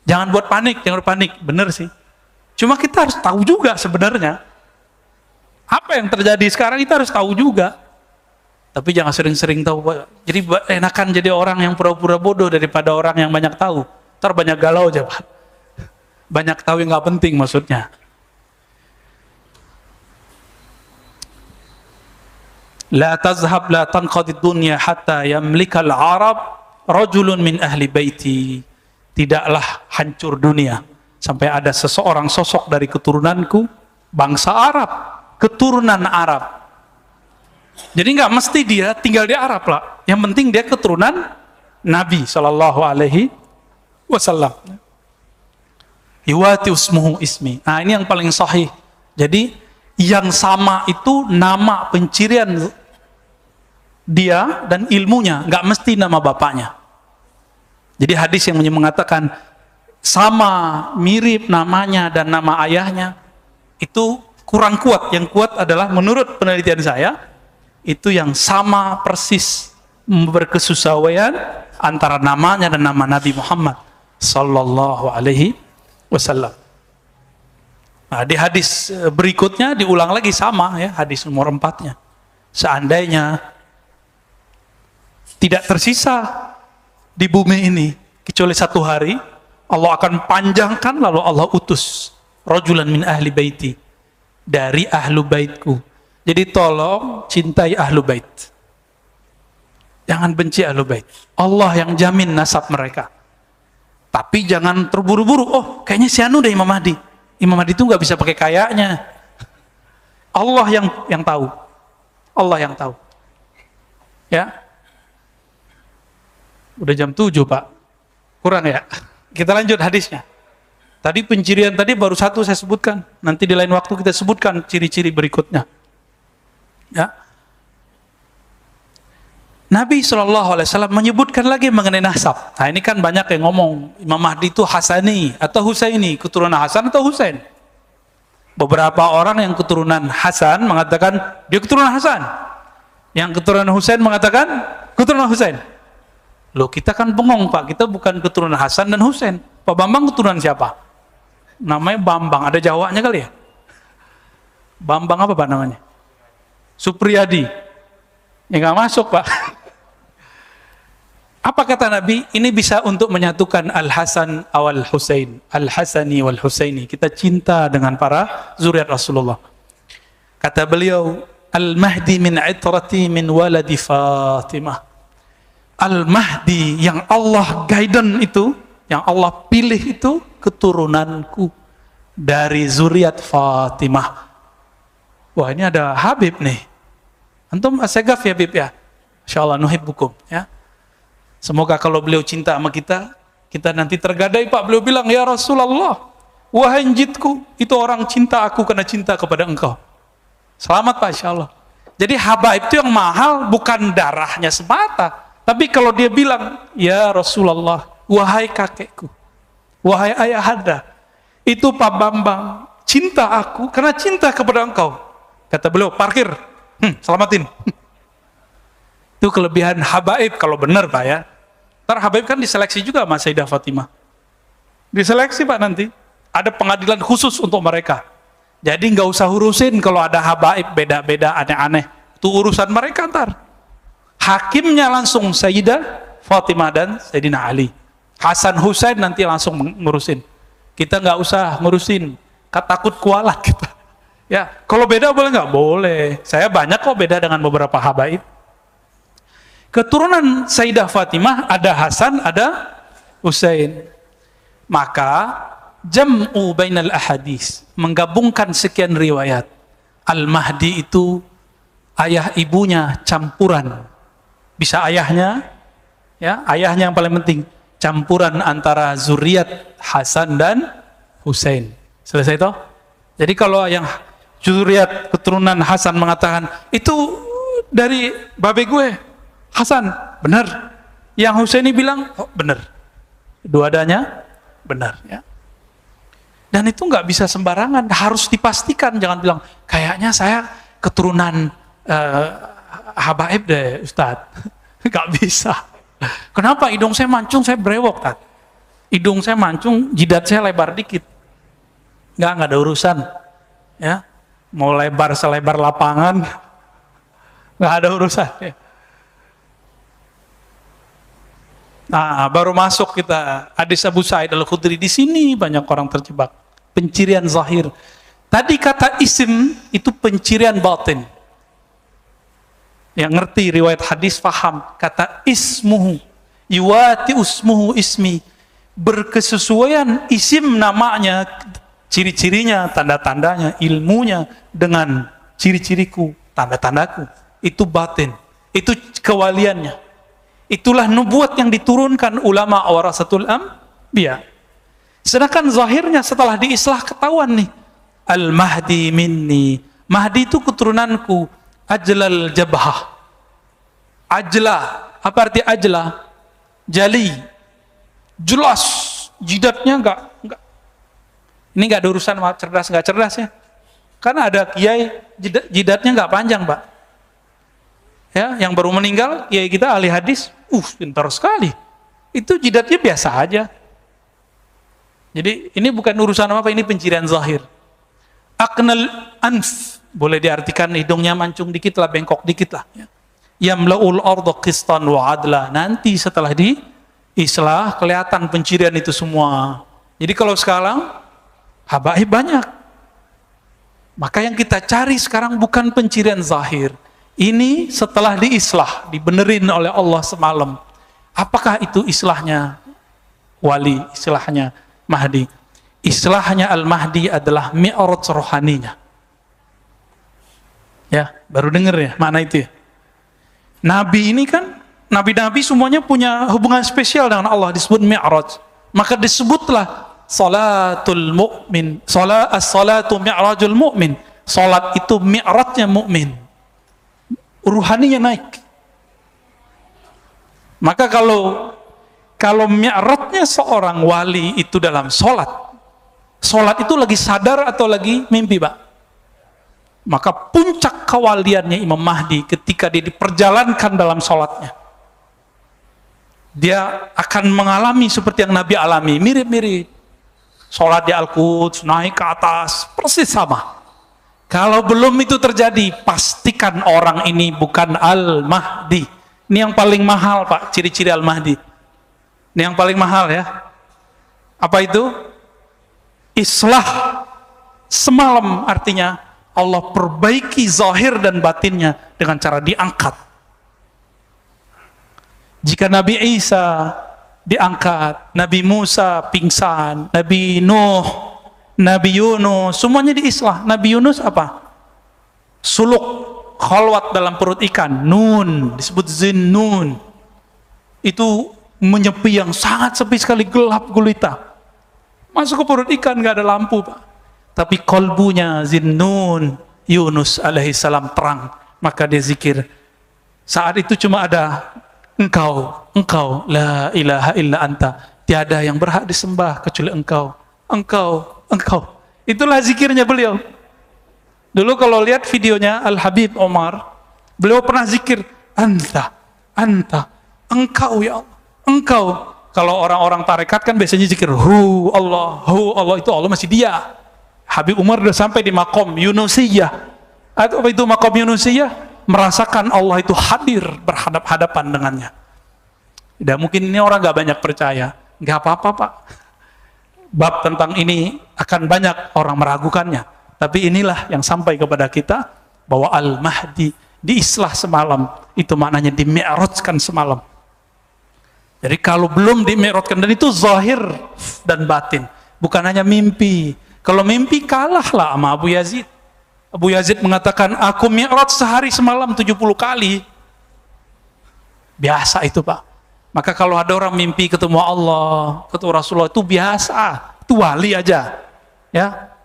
Jangan buat panik, jangan panik, bener sih. Cuma kita harus tahu juga sebenarnya apa yang terjadi sekarang, kita harus tahu juga. Tapi jangan sering-sering tahu. Jadi enakan jadi orang yang pura-pura bodoh daripada orang yang banyak tahu. Ntar banyak galau aja Pak. Banyak tahu yang nggak penting maksudnya. La tazhab la tanqadid dunya hatta yamlikal Arab rajulun min ahli baiti. Tidaklah hancur dunia sampai ada seseorang sosok dari keturunanku, bangsa Arab, keturunan Arab. Jadi nggak mesti dia tinggal di Arab lah. Yang penting dia keturunan Nabi Shallallahu Alaihi Wasallam. Yuwati usmuhu ismi. Nah ini yang paling sahih. Jadi yang sama itu nama pencirian dia dan ilmunya, nggak mesti nama bapaknya. Jadi hadis yang mengatakan sama mirip namanya dan nama ayahnya itu kurang kuat. Yang kuat adalah menurut penelitian saya itu yang sama persis berkesesuaian antara namanya dan nama Nabi Muhammad Sallallahu Alaihi Wasallam. Nah, di hadis berikutnya diulang lagi sama ya, hadis nomor 4-nya. Seandainya tidak tersisa di bumi ini kecuali 1 hari, Allah akan panjangkan lalu Allah utus rajulan min ahli baiti, dari ahlu baitku. Jadi tolong cintai ahlu bait. Jangan benci ahlu bait. Allah yang jamin nasab mereka. Tapi jangan terburu-buru, oh kayaknya si anu deh Imam Mahdi. Imam Mahdi itu nggak bisa pakai kayaknya. Allah yang tahu. Allah yang tahu. Ya. Udah jam 7 Pak. Kurang ya. Kita lanjut hadisnya. Tadi pencirian tadi baru 1 saya sebutkan. Nanti di lain waktu kita sebutkan ciri-ciri berikutnya. Ya. Nabi SAW menyebutkan lagi mengenai nasab. Nah ini kan banyak yang ngomong Imam Mahdi itu Hasani atau Husaini, keturunan Hasan atau Husain. Beberapa orang yang keturunan Hasan mengatakan dia keturunan Hasan. Yang keturunan Husain mengatakan keturunan Husain. Loh, kita kan bengong Pak, kita bukan keturunan Hasan dan Husain. Pak Bambang keturunan siapa? Namanya Bambang, ada Jawanya kali ya? Bambang apa Pak namanya? Supriyadi. Ya nggak masuk Pak. Apa kata Nabi? Ini bisa untuk menyatukan Al-Hasan wal Husain, Al-Hasani wal Husaini. Kita cinta dengan para zuriat Rasulullah. Kata beliau, Al-Mahdi min itrati min waladi Fatimah. Al-Mahdi yang Allah guidance itu, yang Allah pilih itu keturunanku dari zuriat Fatimah. Wah, ini ada Habib nih. Antum asegaf ya Habib ya. Insyaallah nuhibbukum ya. Semoga kalau beliau cinta sama kita, kita nanti tergadai Pak. Beliau bilang, ya Rasulullah, wahai jidku, itu orang cinta aku karena cinta kepada engkau. Selamat Pak, insyaallah. Jadi habaib itu yang mahal bukan darahnya semata, tapi kalau dia bilang, ya Rasulullah, wahai kakekku, wahai ayahanda, itu Pak Bambang cinta aku karena cinta kepada engkau. Kata beliau, parkir, selamatin. Itu kelebihan habaib kalau benar Pak ya. Ntar habaib kan diseleksi juga sama Sayyidah Fatimah. Diseleksi Pak nanti. Ada pengadilan khusus untuk mereka. Jadi nggak usah urusin kalau ada habaib beda-beda aneh-aneh. Itu urusan mereka ntar. Hakimnya langsung Sayyidah Fatimah dan Sayyidina Ali. Hasan Husain nanti langsung ngurusin. Kita nggak usah ngurusin. Takut kualat kita. Ya, kalau beda boleh nggak? Boleh. Saya banyak kok beda dengan beberapa habaib. Keturunan Sayyidah Fatimah ada Hasan, ada Husain. Maka jam'u bainal ahadis, menggabungkan sekian riwayat. Al-Mahdi itu ayah ibunya campuran. Bisa ayahnya, ya, ayahnya yang paling penting. Campuran antara zuriat Hasan dan Husain. Selesai toh? Jadi kalau yang zuriat keturunan Hasan mengatakan, itu dari babe gue, Hasan, benar. Yang Husaini bilang, oh, benar. Dua-duanya benar. Ya. Dan itu nggak bisa sembarangan, harus dipastikan. Jangan bilang, kayaknya saya keturunan habaib deh, Ustadz. Nggak bisa. Kenapa? Hidung saya mancung, saya brewok, Tat. Hidung saya mancung, jidat saya lebar dikit. Nggak ada urusan. Ya, mau lebar selebar lapangan, nggak ada urusan. Ya. Nah, baru masuk kita hadis Abu Sa'id Al-Khudri. Di sini banyak orang terjebak. Pencirian zahir. Tadi kata isim itu pencirian batin. Yang ngerti riwayat hadis paham. Kata ismuhu yuwati usmuhu ismi. Berkesesuaian isim namanya, ciri-cirinya, tanda-tandanya, ilmunya dengan ciri-ciriku, tanda-tandaku. Itu batin. Itu kewaliannya. Itulah nubuat yang diturunkan ulama warasatul anbiya. Sedangkan zahirnya setelah diislah ketahuan nih. Al-Mahdi minni. Mahdi itu keturunanku. Ajlal jabhah. Ajla. Apa arti ajla? Jali. Jelas. Jidatnya enggak. Ini enggak ada urusan cerdas enggak cerdas ya. Karena ada kiai jidatnya enggak panjang, Pak. Ya, yang baru meninggal, kiai kita ahli hadis, pintar sekali. Itu jidatnya biasa aja. Jadi ini bukan urusan apa, ini pencirian zahir. Aqnal anf, boleh diartikan hidungnya mancung dikit lah, bengkok dikit lah. Yamla'ul arda qistan wa adla. Nanti setelah diislah kelihatan pencirian itu semua. Jadi kalau sekarang habaib banyak. Maka yang kita cari sekarang bukan pencirian zahir. Ini setelah diislah, dibenerin oleh Allah semalam. Apakah itu islahnya wali, islahnya Mahdi? Islahnya Al-Mahdi adalah mi'raj rohaninya. Ya, baru dengar ya makna itu ya. Nabi ini kan, nabi-nabi semuanya punya hubungan spesial dengan Allah, disebut mi'raj. Maka disebutlah salatul mu'min, as-salatu mi'rajul mu'min. Salat itu mi'rajnya mu'min. Ruhaninya naik. Maka kalau mi'rajnya seorang wali itu dalam sholat itu lagi sadar atau lagi mimpi, Pak? Maka puncak kewaliannya Imam Mahdi ketika dia diperjalankan dalam sholatnya. Dia akan mengalami seperti yang Nabi alami, mirip-mirip. Sholat di Al-Quds, naik ke atas, persis sama. Kalau belum itu terjadi, pastikan orang ini bukan Al-Mahdi. Ini yang paling mahal, Pak, ciri-ciri Al-Mahdi. Ini yang paling mahal ya. Apa itu? Islah semalam, artinya Allah perbaiki zahir dan batinnya dengan cara diangkat. Jika Nabi Isa diangkat, Nabi Musa pingsan, Nabi Nuh, Nabi Yunus, semuanya diislah. Nabi Yunus apa? Suluk, khalwat dalam perut ikan, nun, disebut zinnun. Itu menyepi yang sangat sepi sekali, gelap gulita. Masuk ke perut ikan, gak ada lampu, Pak. Tapi kolbunya zinnun, Yunus alaihissalam terang. Maka dia zikir. Saat itu cuma ada engkau, la ilaha illa anta. Tiada yang berhak disembah kecuali engkau. Engkau. Itulah zikirnya beliau. Dulu kalau lihat videonya Al-Habib Omar, beliau pernah zikir, anta, engkau ya Allah, engkau. Kalau orang-orang tarekat kan biasanya zikir, hu Allah, itu Allah masih dia. Habib Umar sudah sampai di makom Yunusiyah. Apa itu makom Yunusiyah? Merasakan Allah itu hadir berhadap-hadapan dengannya. Dan mungkin ini orang gak banyak percaya. Gak apa-apa, Pak. Bab tentang ini akan banyak orang meragukannya. Tapi inilah yang sampai kepada kita, bahwa Al-Mahdi diislah semalam. Itu maknanya di-mi'rajkan semalam. Jadi kalau belum di-mi'rajkan, dan itu zahir dan batin. Bukan hanya mimpi. Kalau mimpi kalahlah sama Abu Yazid. Abu Yazid mengatakan, aku mi'raj sehari semalam 70 kali. Biasa itu, Pak. Maka kalau ada orang mimpi ketemu Allah, ketemu Rasulullah, itu biasa. Itu wali aja. Ya.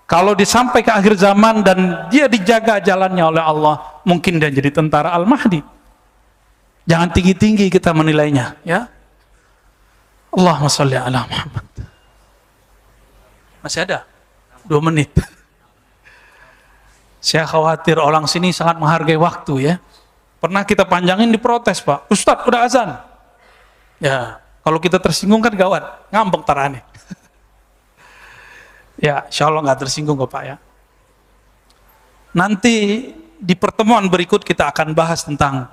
Kalau disampai ke akhir zaman dan dia dijaga jalannya oleh Allah, mungkin dia jadi tentara Al-Mahdi. Jangan tinggi-tinggi kita menilainya. Ya. Allahumma sholli ala Muhammad. Masih ada 2 menit. Saya khawatir orang sini sangat menghargai waktu ya. Pernah kita panjangin diprotes, Pak. Ustadz udah azan. Ya, kalau kita tersinggung kan gawat, ngambek tarane. Ya, insya Allah nggak tersinggung kok, Pak ya. Nanti di pertemuan berikut kita akan bahas tentang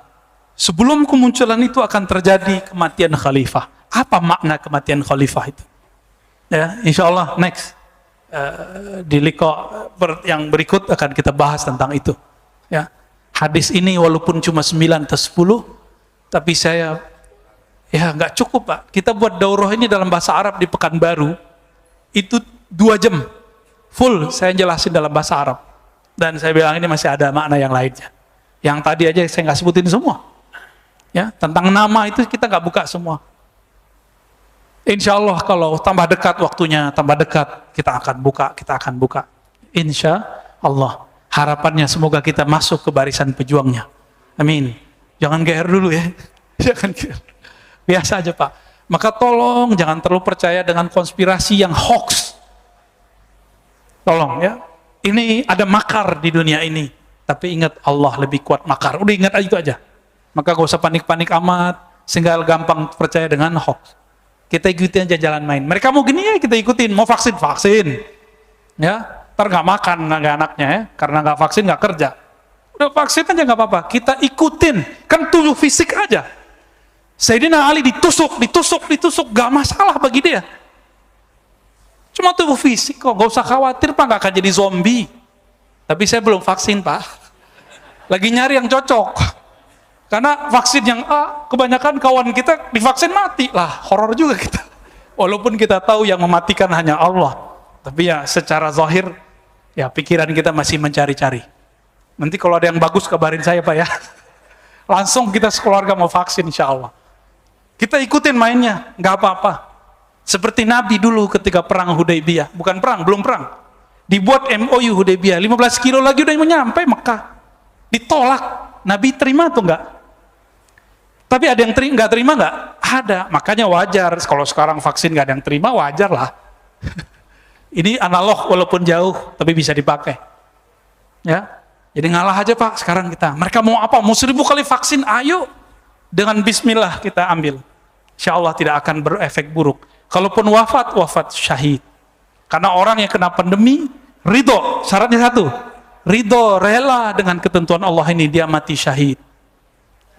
sebelum kemunculan itu akan terjadi kematian khalifah. Apa makna kematian khalifah itu? Ya, insya Allah next. Di liqa yang berikut akan kita bahas tentang itu ya. Hadis ini walaupun cuma 9 atau 10, tapi saya ya nggak cukup, Pak. Kita buat daurah ini dalam bahasa Arab di Pekanbaru itu 2 jam full saya jelasin dalam bahasa Arab, dan saya bilang ini masih ada makna yang lainnya. Yang tadi aja saya nggak sebutin semua ya. Tentang nama itu kita nggak buka semua. Insya Allah kalau tambah dekat waktunya, tambah dekat, kita akan buka. Insya Allah. Harapannya semoga kita masuk ke barisan pejuangnya. Amin. Jangan GR dulu ya. Jangan GR. Biasa aja, Pak. Maka tolong jangan terlalu percaya dengan konspirasi yang hoax. Tolong ya. Ini ada makar di dunia ini. Tapi ingat, Allah lebih kuat makar. Udah ingat aja itu aja. Maka gak usah panik-panik amat, sehingga gampang percaya dengan hoax. Kita ikutin aja jalan main. Mereka mau gini ya kita ikutin. Mau vaksin. Ya, ntar nggak makan nggak anaknya ya, karena nggak vaksin nggak kerja. Udah vaksin aja nggak apa-apa. Kita ikutin. Kan tubuh fisik aja. Sayyidina Ali ditusuk, nggak masalah bagi dia. Cuma tubuh fisik kok, nggak usah khawatir, Pak, nggak akan jadi zombie. Tapi saya belum vaksin, Pak. Lagi nyari yang cocok. Karena vaksin yang A, kebanyakan kawan kita divaksin mati. Lah, horor juga kita. Walaupun kita tahu yang mematikan hanya Allah. Tapi ya secara zahir, ya pikiran kita masih mencari-cari. Nanti kalau ada yang bagus kabarin saya, Pak ya. Langsung kita sekeluarga mau vaksin insya Allah. Kita ikutin mainnya, nggak apa-apa. Seperti Nabi dulu ketika perang Hudaybiyah. Bukan perang, belum perang. Dibuat MOU Hudaybiyah, 15 kilo lagi udah nyampe Mekah. Ditolak. Nabi terima atau enggak? Tapi ada yang nggak terima nggak? Ada. Makanya wajar. Kalau sekarang vaksin nggak ada yang terima, wajar lah. Ini analog walaupun jauh, tapi bisa dipakai. Ya, jadi ngalah aja Pak sekarang kita. Mereka mau apa? Mau 1000 kali vaksin, ayo. Dengan bismillah kita ambil. Insya Allah tidak akan berefek buruk. Kalaupun wafat, wafat syahid. Karena orang yang kena pandemi, ridho, syaratnya satu. Ridho, rela dengan ketentuan Allah ini, dia mati syahid.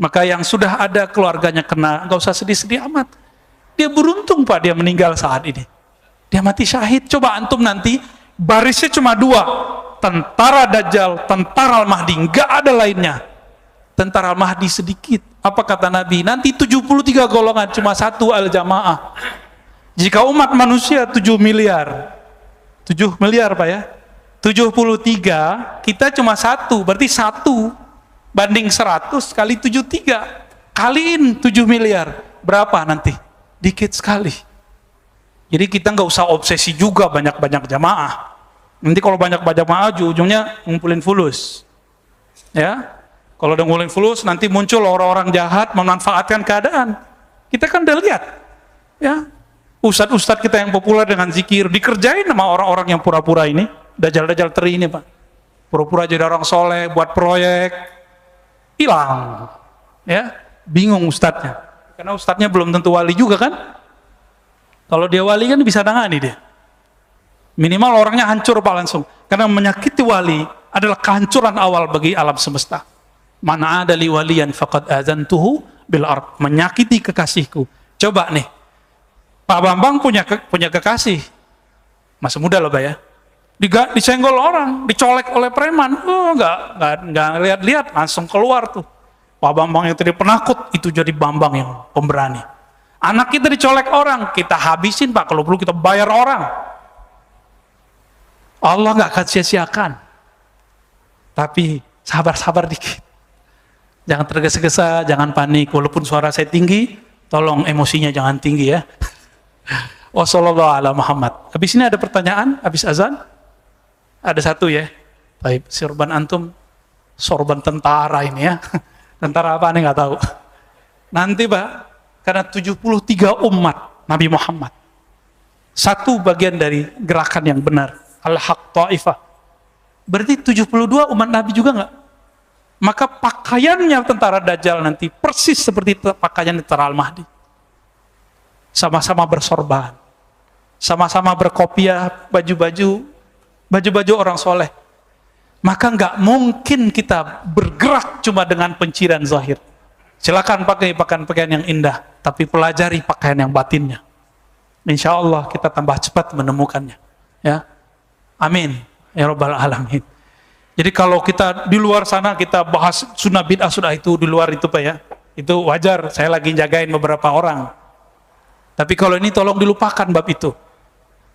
Maka yang sudah ada keluarganya kena, nggak usah sedih-sedih amat. Dia beruntung Pak, dia meninggal saat ini. Dia mati syahid. Coba antum nanti, barisnya cuma 2. Tentara Dajjal, tentara Al-Mahdi, nggak ada lainnya. Tentara Al-Mahdi sedikit. Apa kata Nabi? Nanti 73 golongan, cuma 1 al-jamaah. Jika umat manusia 7 miliar, 7 miliar Pak ya, 73, kita cuma 1, berarti 1 banding 100 kali 73, kaliin 7 miliar, berapa nanti? Dikit sekali. Jadi kita nggak usah obsesi juga banyak-banyak jamaah. Nanti kalau banyak-banyak jamaah, ujungnya ngumpulin fulus. Ya, kalau udah ngumpulin fulus, nanti muncul orang-orang jahat memanfaatkan keadaan. Kita kan udah lihat, ya. Ustadz-ustadz kita yang populer dengan zikir dikerjain sama orang-orang yang pura-pura ini, dajjal-dajjal teri ini Pak, pura-pura jadi orang soleh, buat proyek, hilang, ya, bingung ustadznya, karena ustadznya belum tentu wali juga kan. Kalau dia wali kan bisa nangani dia, minimal orangnya hancur Pak langsung, karena menyakiti wali adalah kehancuran awal bagi alam semesta. Mana ada li waliyan faqad azantuhu bil ard, menyakiti kekasihku. Coba nih, Pak Bambang punya kekasih, masih muda loh Pak ya, disenggol orang, dicolek oleh preman, nggak lihat-lihat, langsung keluar tuh. Pak Bambang yang tadi penakut, itu jadi Bambang yang pemberani. Anak kita dicolek orang, kita habisin Pak, kalau perlu kita bayar orang. Allah nggak akan sia-siakan. Tapi sabar-sabar dikit. Jangan tergesa-gesa, jangan panik, walaupun suara saya tinggi, tolong emosinya jangan tinggi ya. Wassallallahu ala Muhammad. Habis ini ada pertanyaan, habis azan? Ada satu ya. Baik, sorban antum, sorban tentara ini ya. Tentara apa nih nggak tahu. Nanti Pak, karena 73 umat Nabi Muhammad, satu bagian dari gerakan yang benar, Al-Haq Ta'ifah. Berarti 72 umat Nabi juga nggak? Maka pakaiannya tentara Dajjal nanti persis seperti pakaian tentara Al-Mahdi. Sama-sama bersorban, sama-sama berkopiah, baju-baju orang soleh. Maka nggak mungkin kita bergerak cuma dengan penciran zahir. Silakan pakai pakaian yang indah, tapi pelajari pakaian yang batinnya. Insya Allah kita tambah cepat menemukannya. Ya, amin ya Rabbal Alamin. Jadi kalau kita di luar sana kita bahas sunnah bid'ah sudah itu di luar itu Pak ya, itu wajar. Saya lagi jagain beberapa orang. Tapi kalau ini tolong dilupakan bab itu.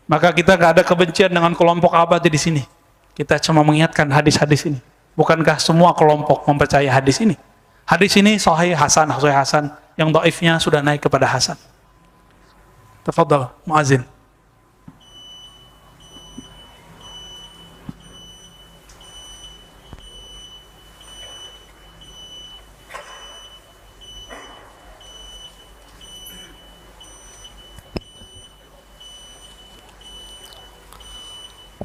Maka kita nggak ada kebencian dengan kelompok abadi di sini. Kita cuma mengingatkan hadis-hadis ini. Bukankah semua kelompok mempercayai hadis ini? Hadis ini sahih hasan, yang dhaifnya sudah naik kepada hasan. Tafadhal, muazin.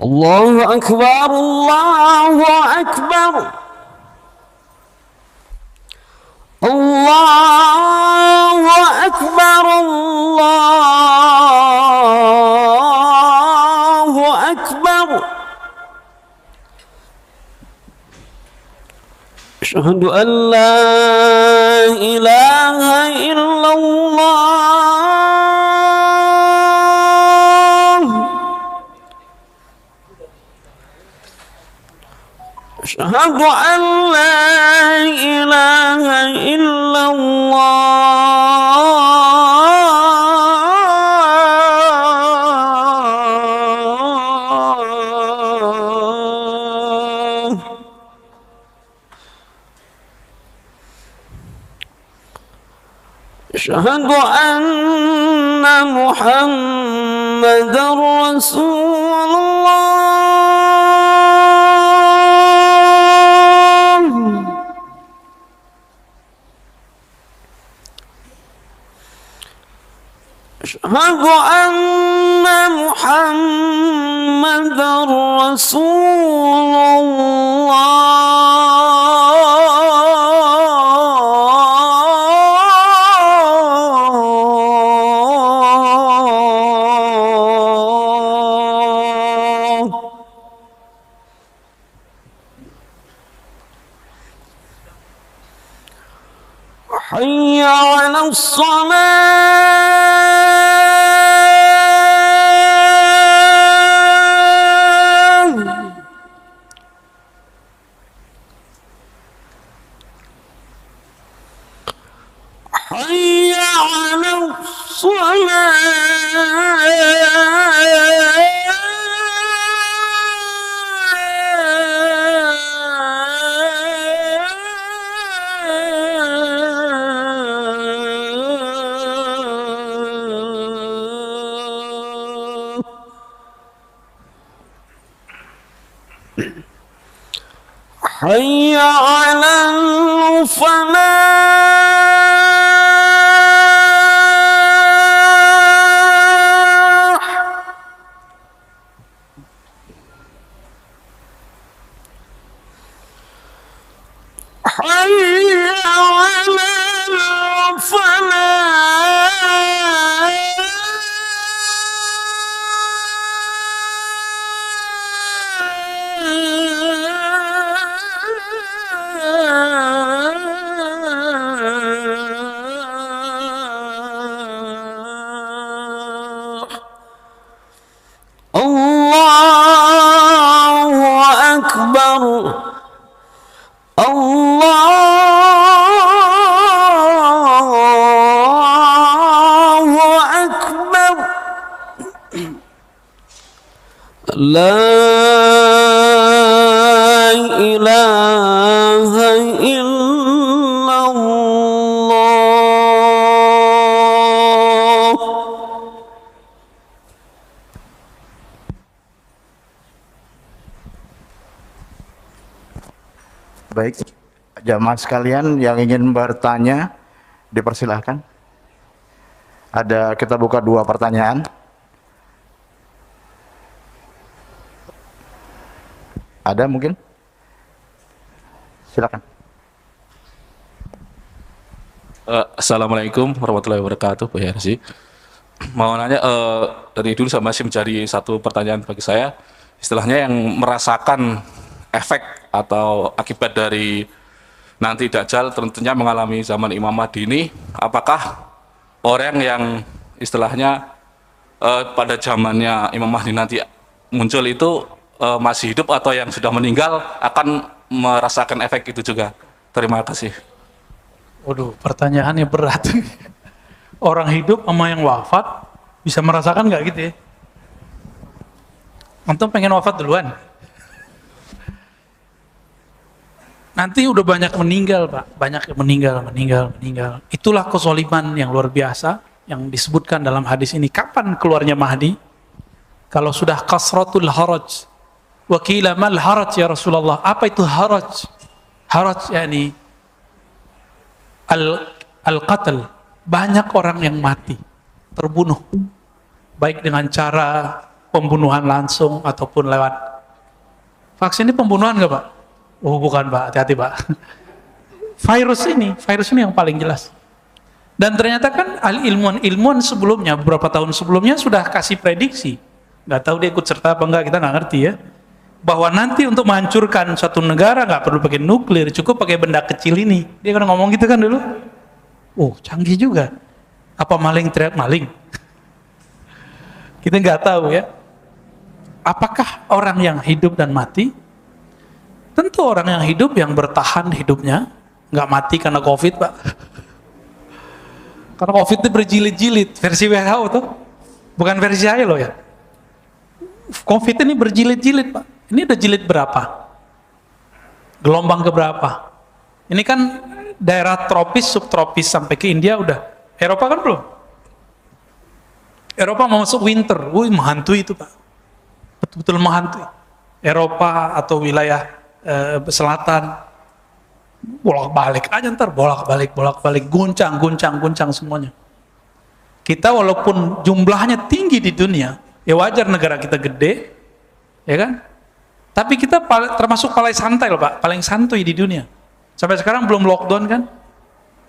Allahu Akbar, Allahu Akbar, Allahu Akbar, Allahu Akbar. Asyhadu an la ilaha illallah. أشهد أن لا إله إلا الله. أشهد أن محمدا رسول الله. أشهد أن محمدا رسول الله. حي على الصلاة. حي على الصلاة. حي على الفلاح. حي على الفلاح. الله أكبر. الله أكبر. لا إله إلا الله. Baik, jamaah sekalian yang ingin bertanya, dipersilahkan. Kita buka 2 pertanyaan. Ada mungkin? Silakan. Assalamualaikum warahmatullahi wabarakatuh, Bu Yarsi. Mau nanya, dari dulu saya masih mencari satu pertanyaan bagi saya. Istilahnya yang merasakan efek atau akibat dari nanti Dajjal tentunya mengalami zaman Imam Mahdi ini, apakah orang yang istilahnya pada zamannya Imam Mahdi nanti muncul itu masih hidup atau yang sudah meninggal akan merasakan efek itu juga? Terima kasih. Waduh, pertanyaannya berat. Orang hidup sama yang wafat bisa merasakan nggak gitu ya? Antum pengen wafat duluan? Nanti udah banyak meninggal, Pak. Banyak yang meninggal. Itulah kezaliman yang luar biasa yang disebutkan dalam hadis ini. Kapan keluarnya Mahdi? Kalau sudah kasratul haraj. Wa qila mal haraj ya Rasulullah. Apa itu haraj? Haraj yakni al-qatl. Banyak orang yang mati, terbunuh. Baik dengan cara pembunuhan langsung ataupun lewat vaksin. Ini pembunuhan nggak, Pak? Oh bukan, Pak, hati-hati, Pak. Virus ini yang paling jelas. Dan ternyata kan ilmuwan sebelumnya, beberapa tahun sebelumnya sudah kasih prediksi. Nggak tahu dia ikut serta apa enggak, kita nggak ngerti ya. Bahwa nanti untuk menghancurkan suatu negara nggak perlu pakai nuklir, cukup pakai benda kecil ini. Dia kan ngomong gitu kan dulu. Oh canggih juga. Apa maling teriak maling? Kita nggak tahu ya. Apakah orang yang hidup dan mati? Tentu orang yang hidup, yang bertahan hidupnya, nggak mati karena COVID, Pak. Karena COVID itu berjilid-jilid, versi WHO tuh, bukan versi saya loh ya. COVID ini berjilid-jilid, Pak. Ini udah jilid berapa? Gelombang keberapa? Ini kan daerah tropis, subtropis sampai ke India udah. Eropa kan belum? Eropa mau masuk winter, menghantui itu, Pak. Betul-betul menghantui. Eropa atau wilayah selatan bolak-balik aja, ntar bolak-balik, guncang semuanya. Kita walaupun jumlahnya tinggi di dunia, ya wajar negara kita gede, ya kan? Tapi kita termasuk paling santai loh Pak, paling santuy di dunia. Sampai sekarang belum lockdown kan?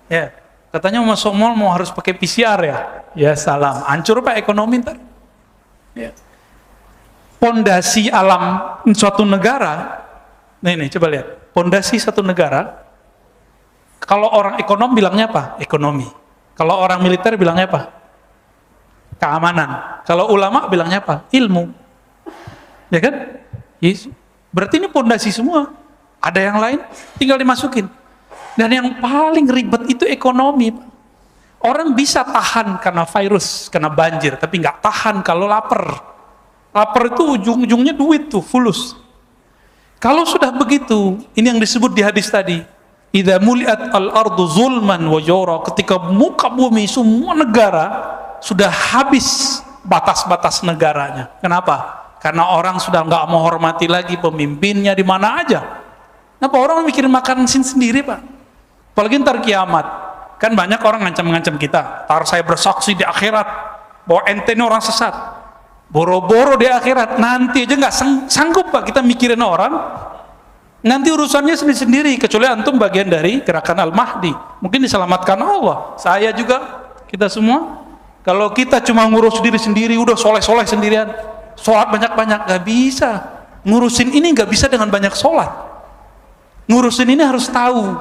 Ya, katanya masuk mall mau harus pakai PCR ya. Ya salam, hancur Pak ekonomi ntar. Ya. Pondasi alam suatu negara, nih coba lihat, pondasi satu negara. Kalau orang ekonom bilangnya apa? Ekonomi. Kalau orang militer bilangnya apa? Keamanan. Kalau ulama bilangnya apa? Ilmu. Ya kan? Yes. Berarti ini pondasi semua. Ada yang lain tinggal dimasukin. Dan yang paling ribet itu ekonomi. Orang bisa tahan karena virus, karena banjir, tapi nggak tahan kalau lapar. Lapar itu ujung-ujungnya duit tuh, fulus. Kalau sudah begitu, ini yang disebut di hadis tadi. Idza muliat al-ardu zulman wa jawra, ketika muka bumi semua negara sudah habis batas-batas negaranya. Kenapa? Karena orang sudah nggak mau hormati lagi pemimpinnya di mana aja. Kenapa orang mikirin makan sendiri Pak? Apalagi ntar kiamat. Kan banyak orang ngancam-ngancam kita. Tar saya bersaksi di akhirat bahwa ente ini orang sesat. Boro-boro di akhirat. Nanti aja nggak sanggup Pak kita mikirin orang. Nanti urusannya sendiri-sendiri. Kecuali antum bagian dari gerakan Al-Mahdi. Mungkin diselamatkan Allah. Saya juga, kita semua. Kalau kita cuma ngurus diri sendiri, udah soleh-soleh sendirian. Sholat banyak-banyak, gak bisa. Ngurusin ini gak bisa dengan banyak sholat. Ngurusin ini harus tahu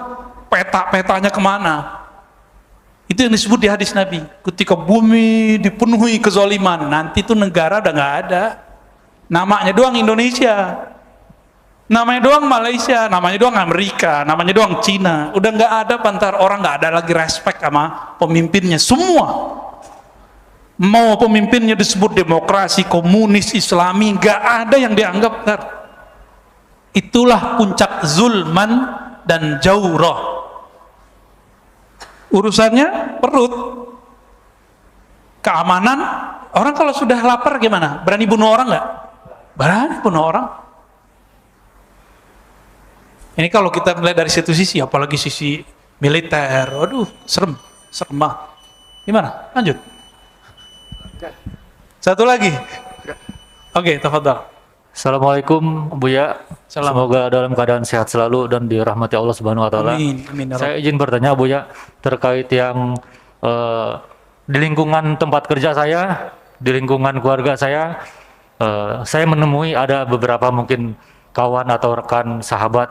peta-petanya kemana. Itu yang disebut di hadis Nabi. Ketika bumi dipenuhi kezaliman, nanti itu negara udah gak ada. Namanya doang Indonesia, namanya doang Malaysia, namanya doang Amerika, namanya doang Cina. Udah gak ada pantar, orang gak ada lagi respect sama pemimpinnya. Semua mau pemimpinnya disebut demokrasi, komunis, islami, nggak ada yang dianggap benar. Itulah puncak zulman dan jauroh. Urusannya perut, keamanan. Orang kalau sudah lapar gimana? Berani bunuh orang nggak? Berani bunuh orang. Ini kalau kita melihat dari satu sisi, apalagi sisi militer, waduh, serem banget. Gimana? Lanjut. Satu lagi. Oke, tafadhal. Assalamualaikum Buya. Salam. Semoga dalam keadaan sehat selalu dan dirahmati Allah Subhanahu wa taala. Amin. Amin. Saya izin bertanya Buya terkait yang di lingkungan tempat kerja saya, di lingkungan keluarga saya menemui ada beberapa mungkin kawan atau rekan sahabat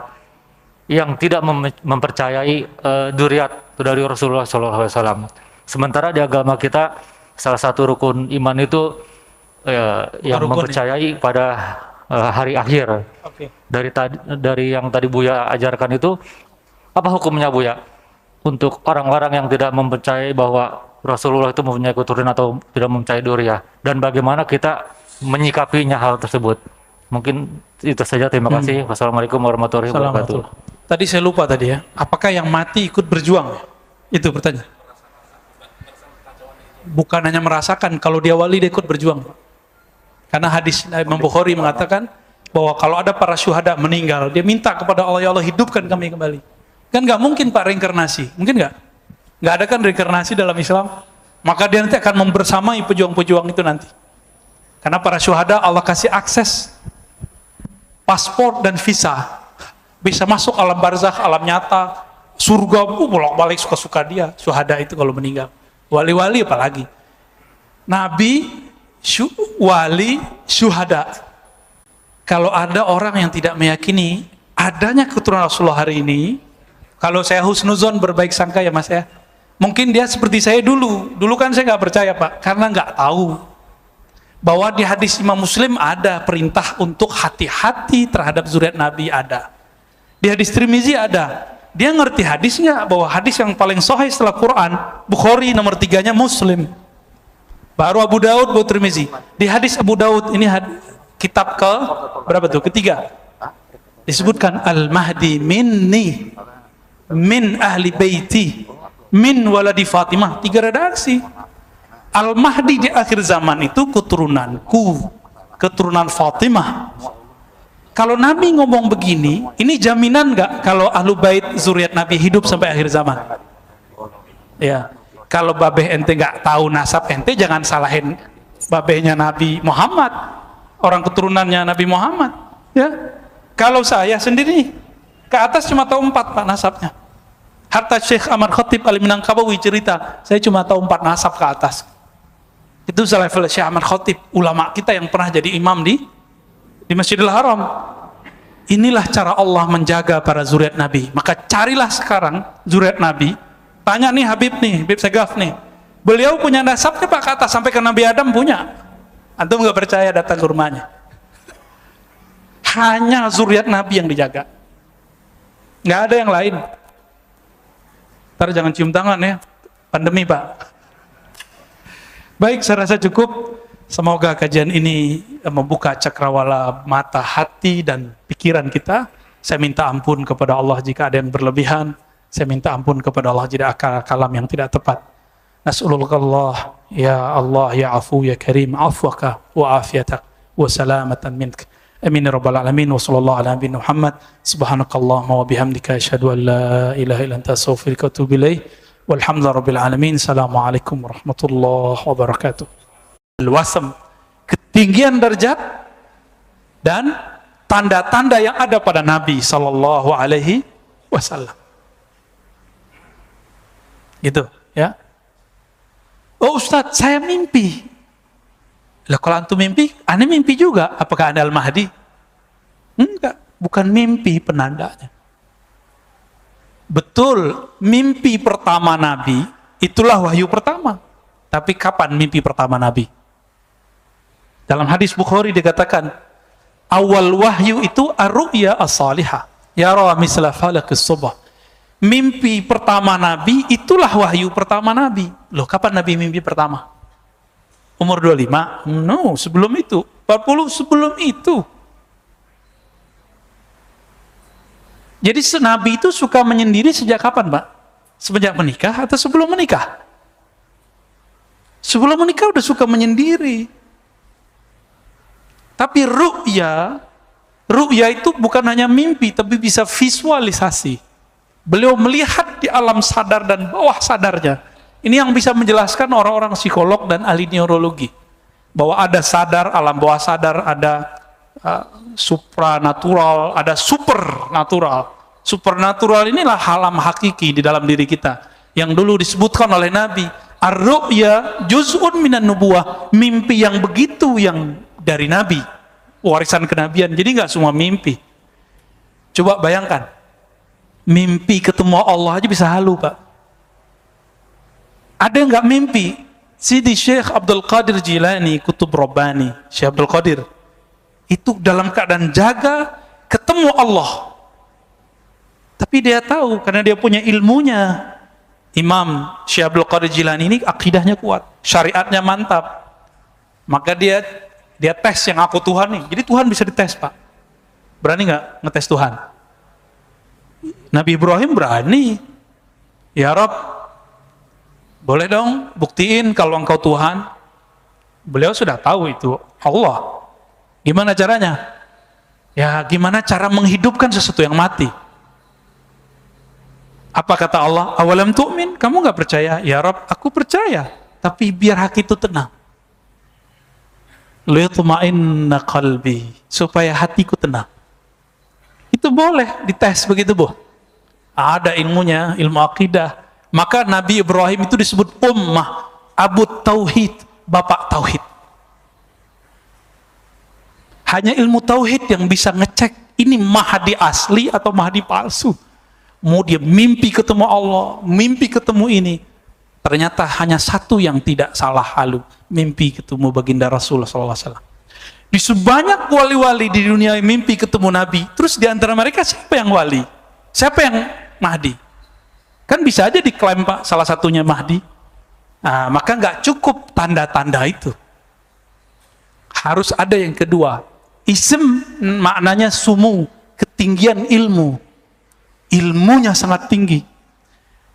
yang tidak mempercayai dzurriyyat dari Rasulullah SAW. Sementara di agama kita salah satu rukun iman itu yang mempercayai pada hari akhir. Oke. Dari yang tadi Buya ajarkan itu, apa hukumnya Buya untuk orang-orang yang tidak mempercayai bahwa Rasulullah itu mempunyai keturunan atau tidak mempercayai dzurriyyah, dan bagaimana kita menyikapinya hal tersebut? Mungkin itu saja, terima kasih. Wassalamualaikum warahmatullahi wabarakatuh. Tadi saya lupa tadi ya, apakah yang mati ikut berjuang? Itu pertanyaan. Bukan hanya merasakan, kalau dia wali dia ikut berjuang. Karena hadis Imam Bukhari mengatakan bahwa kalau ada para syuhada meninggal, dia minta kepada Allah, ya Allah hidupkan kami kembali. Kan nggak mungkin Pak reinkarnasi, mungkin nggak? Nggak ada kan reinkarnasi dalam Islam. Maka dia nanti akan membersamai pejuang-pejuang itu nanti. Karena para syuhada Allah kasih akses paspor dan visa, bisa masuk alam barzakh, alam nyata, surga, bolak-balik suka-suka dia. Syuhada itu kalau meninggal. Wali-wali apalagi. Nabi, wali, syuhada. Kalau ada orang yang tidak meyakini adanya keturunan Rasulullah hari ini, kalau saya husnuzon, berbaik sangka ya Mas ya, mungkin dia seperti saya dulu. Dulu kan saya nggak percaya Pak, karena nggak tahu bahwa di hadis Imam Muslim ada perintah untuk hati-hati terhadap zuriat Nabi, ada. Di hadis Tirmizi ada. Dia ngerti hadisnya, bahwa hadis yang paling sahih setelah Quran, Bukhari, nomor 3-nya Muslim, baru Abu Daud, baru Tirmizi. Di hadis Abu Daud ini kitab ke berapa tuh? Ketiga. Disebutkan Al-Mahdi minni, min ahli baiti, min waladi Fatimah. 3 redaksi. Al-Mahdi di akhir zaman itu keturunanku, keturunan Fatimah. Kalau Nabi ngomong begini, ini jaminan nggak kalau ahlu bait zuriat Nabi hidup sampai akhir zaman? Ya, Kalau babeh ente nggak tahu nasab ente, jangan salahin babehnya Nabi Muhammad, orang keturunannya Nabi Muhammad. Ya, kalau saya sendiri ke atas cuma tahu 4 Pak nasabnya. Hatta Syekh Ahmad Khatib Al-Minangkabawi cerita, saya cuma tahu 4 nasab ke atas. Itu selevel Syekh Ahmad Khatib, ulama kita yang pernah jadi imam di Masjidil Haram. Inilah cara Allah menjaga para zuriat Nabi. Maka carilah sekarang zuriat Nabi. Tanya nih Habib Segaf nih. Beliau punya nasabnya Pak ke atas sampai ke Nabi Adam punya. Antum nggak percaya, datang ke rumahnya. Hanya zuriat Nabi yang dijaga. Nggak ada yang lain. Ntar jangan cium tangan ya. Pandemi Pak. Baik, saya rasa cukup. Semoga kajian ini membuka cakrawala mata hati dan pikiran kita. Saya minta ampun kepada Allah jika ada yang berlebihan. Saya minta ampun kepada Allah jika ada kalam yang tidak tepat. Nas'alullah ya Allah ya afu ya karim afwaka wa afiyatak wa salamatan mink. Amin ya rabbal alamin. Wa sallallahu ala nabi Muhammad. Subhanakallahumma wa bihamdika asyhadu an la ilaha illa anta astaghfiruka wa atubu ilaik. Walhamdulillahi rabbil alamin. Assalamualaikum warahmatullahi wabarakatuh. Al-wasam, ketinggian derajat dan tanda-tanda yang ada pada Nabi sallallahu alaihi wasallam. Gitu, ya. Oh Ustaz, saya mimpi. Lah kalau antum mimpi, aneh mimpi juga. Apakah Anda Al-Mahdi? Enggak, bukan mimpi penandanya. Betul, mimpi pertama Nabi itulah wahyu pertama. Tapi kapan mimpi pertama Nabi? Dalam hadis Bukhari dikatakan, awal wahyu itu ar-ru'ya as-salihah. Yara misla falaqis subh. Mimpi pertama Nabi itulah wahyu pertama Nabi. Loh, kapan Nabi mimpi pertama? Umur 25? No, sebelum itu. 40 sebelum itu. Jadi Nabi itu suka menyendiri sejak kapan, Pak? Semenjak menikah atau sebelum menikah? Sebelum menikah udah suka menyendiri. Tapi ru'ya itu bukan hanya mimpi, tapi bisa visualisasi. Beliau melihat di alam sadar dan bawah sadarnya. Ini yang bisa menjelaskan orang-orang psikolog dan ahli neurologi. Bahwa ada sadar, alam bawah sadar, ada supranatural, ada supernatural. Supernatural inilah alam hakiki di dalam diri kita. Yang dulu disebutkan oleh Nabi. Ar-ru'ya juz'un minan nubuwah. Mimpi yang begitu yang dari Nabi, warisan kenabian. Jadi nggak semua mimpi. Coba bayangkan, mimpi ketemu Allah aja bisa halu, Pak. Ada yang nggak mimpi? Sidi Syekh Abdul Qadir Jilani, Kutub Rabbani, Syekh Abdul Qadir, itu dalam keadaan jaga ketemu Allah. Tapi dia tahu karena dia punya ilmunya. Imam Syekh Abdul Qadir Jilani ini akidahnya kuat, syariatnya mantap. Maka dia tes yang aku Tuhan nih. Jadi Tuhan bisa dites, Pak. Berani nggak ngetes Tuhan? Nabi Ibrahim berani. Ya Rob, boleh dong buktiin kalau engkau Tuhan. Beliau sudah tahu itu Allah. Gimana caranya? Ya gimana cara menghidupkan sesuatu yang mati? Apa kata Allah? Awalam tu'min? Kamu nggak percaya? Ya Rob, aku percaya. Tapi biar hati itu tenang. Liyatma'inna qalbi, supaya hatiku tenang. Itu boleh dites begitu, Bu. Ada ilmunya, ilmu akidah. Maka Nabi Ibrahim itu disebut ummah, Abu Tauhid, bapak tauhid. Hanya ilmu tauhid yang bisa ngecek ini Mahdi asli atau Mahdi palsu. Mau dia mimpi ketemu Allah, mimpi ketemu ini. Ternyata hanya satu yang tidak salah halu, mimpi ketemu baginda Rasulullah SAW. Di sebanyak wali-wali di dunia mimpi ketemu Nabi, terus di antara mereka siapa yang wali? Siapa yang Mahdi? Kan bisa aja diklaim, Pak, salah satunya Mahdi. Nah, maka nggak cukup tanda-tanda itu. Harus ada yang kedua. Ism maknanya sumu, ketinggian ilmu. Ilmunya sangat tinggi.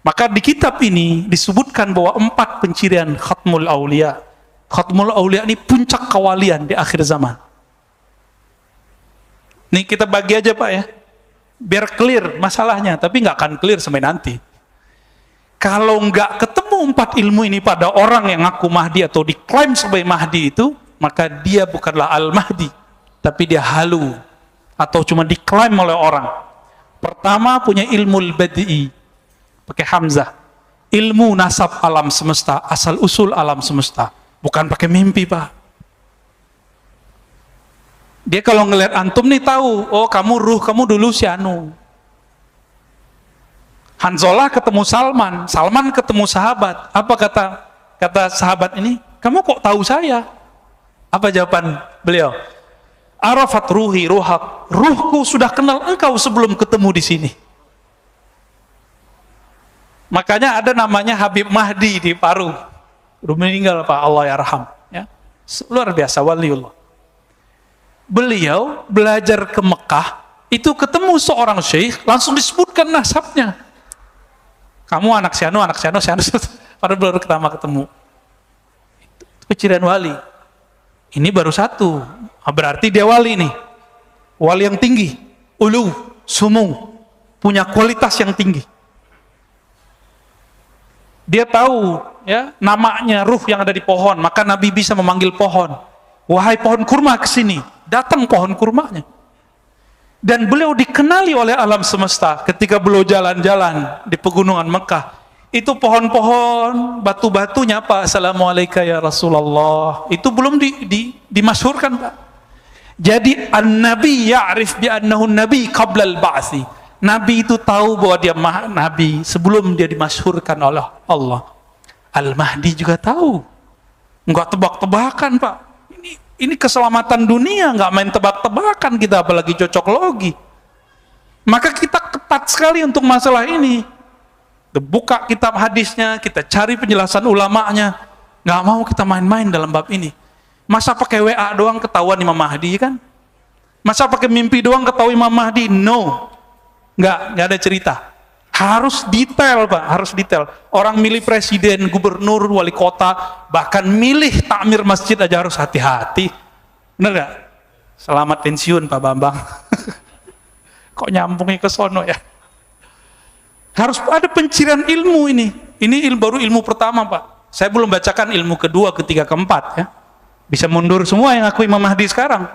Maka di kitab ini disebutkan bahwa 4 pencirian Khatmul Aulia. Khatmul Aulia ini puncak kewalian di akhir zaman. Nih kita bagi aja, Pak, ya. Biar clear masalahnya, tapi nggak akan clear sampai nanti. Kalau nggak ketemu 4 ilmu ini pada orang yang ngaku Mahdi atau diklaim sebagai Mahdi itu, maka dia bukanlah Al-Mahdi, tapi dia halu atau cuma diklaim oleh orang. Pertama punya ilmu al-badi'i, pakai hamzah, ilmu nasab alam semesta, asal usul alam semesta, bukan pakai mimpi Pak. Dia kalau ngelihat antum nih tahu, oh kamu ruh kamu dulu si anu. Hanzalah ketemu Salman, Salman ketemu sahabat. Apa kata sahabat ini? Kamu kok tahu saya? Apa jawaban beliau? Arafat ruhi ruhak. Ruhku sudah kenal engkau sebelum ketemu di sini. Makanya ada namanya Habib Mahdi di Paru. Udah meninggal Pak, Allah yarham. Ya. Luar biasa, waliullah. Beliau belajar ke Mekah, itu ketemu seorang syekh, langsung disebutkan nasabnya. Kamu anak sianu, pada baru pertama ketemu. Itu kecirian wali. Ini baru satu, berarti dia wali nih. Wali yang tinggi, ulu, sumu, punya kualitas yang tinggi. Dia tahu ya namanya ruh yang ada di pohon, maka Nabi bisa memanggil pohon. Wahai pohon kurma kesini, datang pohon kurmanya. Dan beliau dikenali oleh alam semesta ketika beliau jalan-jalan di pegunungan Mekah. Itu pohon-pohon, batu-batunya Pak, Assalamualaikum ya Rasulullah. Itu belum dimasyhurkan Pak. Jadi an-nabi ya'rif bi annahu nabi qabla al-ba'thi. Nabi itu tahu bahwa dia nabi sebelum dia dimasyhurkan oleh Allah. Al-Mahdi juga tahu. Enggak tebak-tebakan Pak. Ini keselamatan dunia, nggak main tebak-tebakan kita, apalagi cocok logi. Maka kita ketat sekali untuk masalah ini. Buka kitab hadisnya, kita cari penjelasan ulamanya. Nggak mau kita main-main dalam bab ini. Masa pakai WA doang ketahuan Imam Mahdi kan? Masa pakai mimpi doang ketahuan Imam Mahdi? No, nggak ada cerita. Harus detail Pak, harus detail. Orang milih presiden, gubernur, wali kota, bahkan milih takmir masjid aja harus hati-hati. Bener gak? Selamat pensiun Pak Bambang. Kok nyambungnya ke sono ya? Harus ada pencirian ilmu ini. Ini baru ilmu pertama Pak. Saya belum bacakan ilmu kedua, ketiga, keempat ya. Bisa mundur semua yang aku Imam Mahdi sekarang.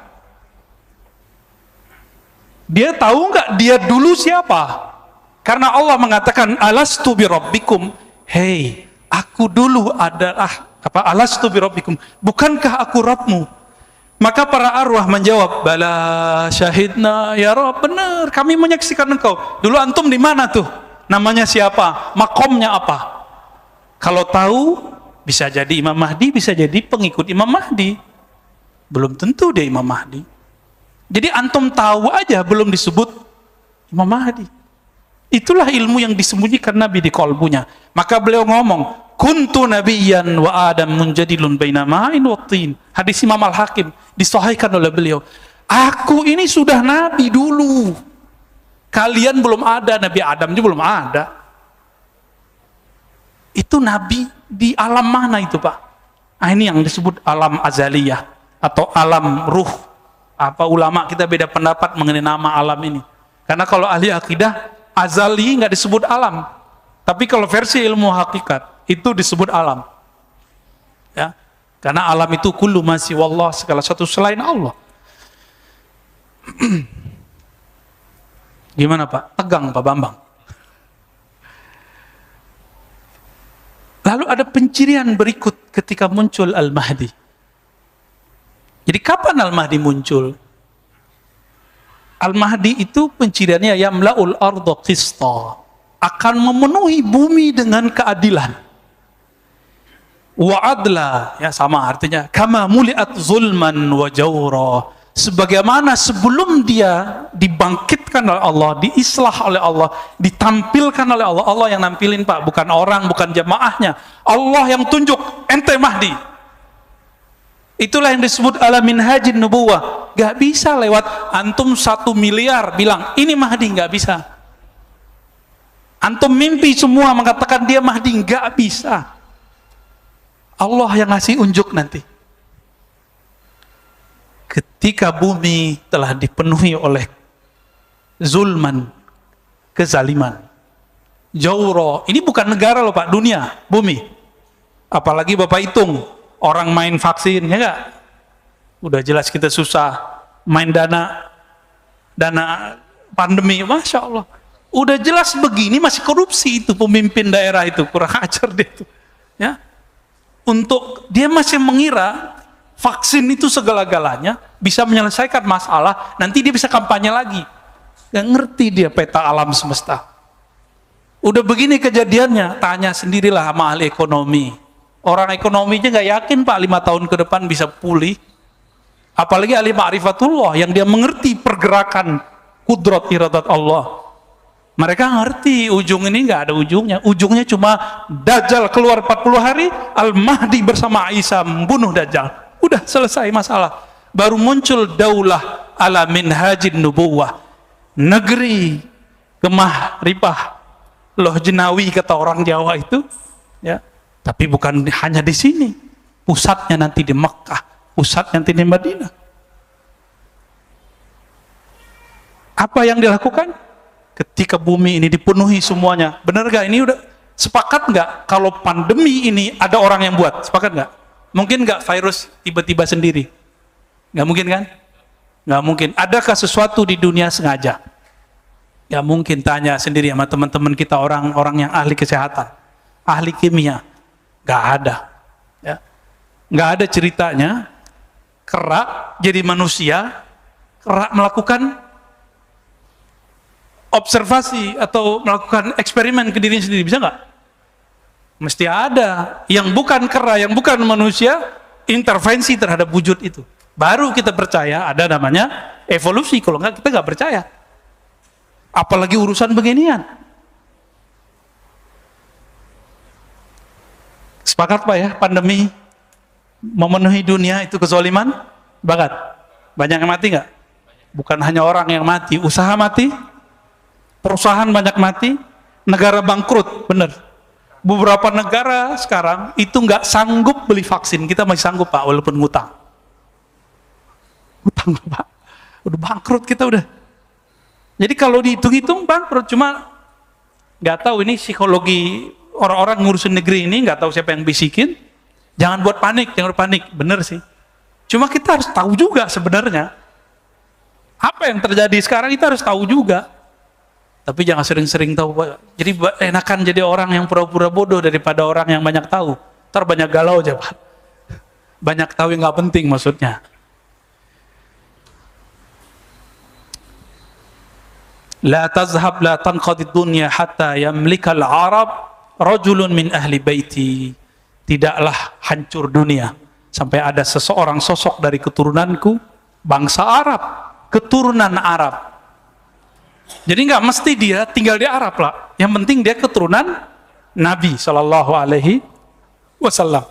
Dia tahu nggak dia dulu siapa? Karena Allah mengatakan alastu bi rabbikum, hei, aku dulu adalah alastu bi rabbikum, bukankah aku Rabbmu? Maka para arwah menjawab, bala syahidna ya Rabb, benar kami menyaksikan engkau. Dulu antum di mana tuh? Namanya siapa? Makomnya apa? Kalau tahu bisa jadi Imam Mahdi, bisa jadi pengikut Imam Mahdi. Belum tentu dia Imam Mahdi. Jadi antum tahu aja belum disebut Imam Mahdi. Itulah ilmu yang disembunyikan Nabi di kolbunya. Maka beliau ngomong, kuntu nabiyyan wa adam munjadilun baina ma'in wa tin. Hadis Imam Al-Hakim disahihkan oleh beliau. Aku ini sudah nabi dulu. Kalian belum ada, Nabi Adam juga belum ada. Itu nabi di alam mana itu Pak? Nah, ini yang disebut alam azaliyah atau alam ruh. Apa ulama kita beda pendapat mengenai nama alam ini. Karena kalau ahli akidah azali nggak disebut alam, tapi kalau versi ilmu hakikat itu disebut alam, ya, karena alam itu kullu ma siwallah, segala sesuatu selain Allah. Gimana Pak? Tegang Pak Bambang. Lalu ada pencirian berikut ketika muncul Al-Mahdi. Jadi kapan Al-Mahdi muncul? Al-Mahdi itu penciriannya yamla'ul arda qista, akan memenuhi bumi dengan keadilan. Wa adla, ya sama artinya, kama muli'at zulman wa jawra, sebagaimana sebelum dia dibangkitkan oleh Allah, diislah oleh Allah, ditampilkan oleh Allah. Allah yang nampilin Pak, bukan orang, bukan jamaahnya. Allah yang tunjuk, ente Mahdi. Itulah yang disebut ala minhajin nubuwah. Gak bisa lewat antum 1 miliar bilang ini Mahdi, gak bisa. Antum mimpi semua mengatakan dia Mahdi, gak bisa. Allah yang ngasih unjuk nanti. Ketika bumi telah dipenuhi oleh zulman, kezaliman, Jauro. Ini bukan negara loh Pak, dunia, bumi. Apalagi Bapak hitung, orang main vaksin, ya enggak? Udah jelas kita susah. Main dana pandemi, Masya Allah. Udah jelas begini masih korupsi itu pemimpin daerah itu, kurang ajar dia itu. Ya. Untuk dia masih mengira vaksin itu segala-galanya bisa menyelesaikan masalah, nanti dia bisa kampanye lagi. Gak ngerti dia peta alam semesta. Udah begini kejadiannya, tanya sendirilah sama ahli ekonomi. Orang ekonominya nggak yakin Pak 5 tahun ke depan bisa pulih. Apalagi ahli ma'rifatullah yang dia mengerti pergerakan kudrat iradat Allah. Mereka ngerti ujung ini nggak ada ujungnya. Ujungnya cuma Dajjal keluar 40 hari, Al-Mahdi bersama Isa membunuh Dajjal. Udah selesai masalah. Baru muncul daulah ala minhajin nubuwah. Negeri gemah ripah loh jenawi kata orang Jawa itu, ya. Tapi bukan hanya di sini. Pusatnya nanti di Mekah, pusatnya nanti di Madinah. Apa yang dilakukan? Ketika bumi ini dipenuhi semuanya, benar gak? Ini udah sepakat nggak kalau pandemi ini ada orang yang buat? Sepakat nggak? Mungkin nggak virus tiba-tiba sendiri? Nggak mungkin kan? Nggak mungkin. Adakah sesuatu di dunia sengaja? Ya mungkin, tanya sendiri sama teman-teman kita orang-orang yang ahli kesehatan, ahli kimia, nggak ada, ya, nggak ada ceritanya kera jadi manusia, kera melakukan observasi atau melakukan eksperimen ke diri sendiri, bisa nggak? Mesti ada yang bukan kera, yang bukan manusia intervensi terhadap wujud itu, baru kita percaya ada namanya evolusi. Kalau nggak kita nggak percaya. Apalagi urusan beginian. Sepakat Pak ya, pandemi memenuhi dunia itu kezaliman? Banget. Banyak yang mati nggak? Bukan hanya orang yang mati, usaha mati, perusahaan banyak mati, negara bangkrut, bener. Beberapa negara sekarang itu nggak sanggup beli vaksin, kita masih sanggup Pak, walaupun ngutang. Ngutang Pak, udah bangkrut kita udah. Jadi kalau dihitung-hitung bangkrut, cuma nggak tahu ini psikologi orang-orang ngurusin negeri ini, nggak tahu siapa yang bisikin. Jangan buat panik, jangan panik, bener sih. Cuma kita harus tahu juga sebenarnya apa yang terjadi sekarang, kita harus tahu juga. Tapi jangan sering-sering tahu. Jadi enakan jadi orang yang pura-pura bodoh daripada orang yang banyak tahu. Ntar banyak galau aja Pak. Banyak tahu yang nggak penting maksudnya. La tazhab la tanqadid dunya hatta yamlikal Arab rajulun min ahli baiti. Tidaklah hancur dunia sampai ada seseorang sosok dari keturunanku, bangsa Arab, keturunan Arab. Jadi nggak mesti dia tinggal di Arab lah. Yang penting dia keturunan Nabi Shallallahu Alaihi Wasallam.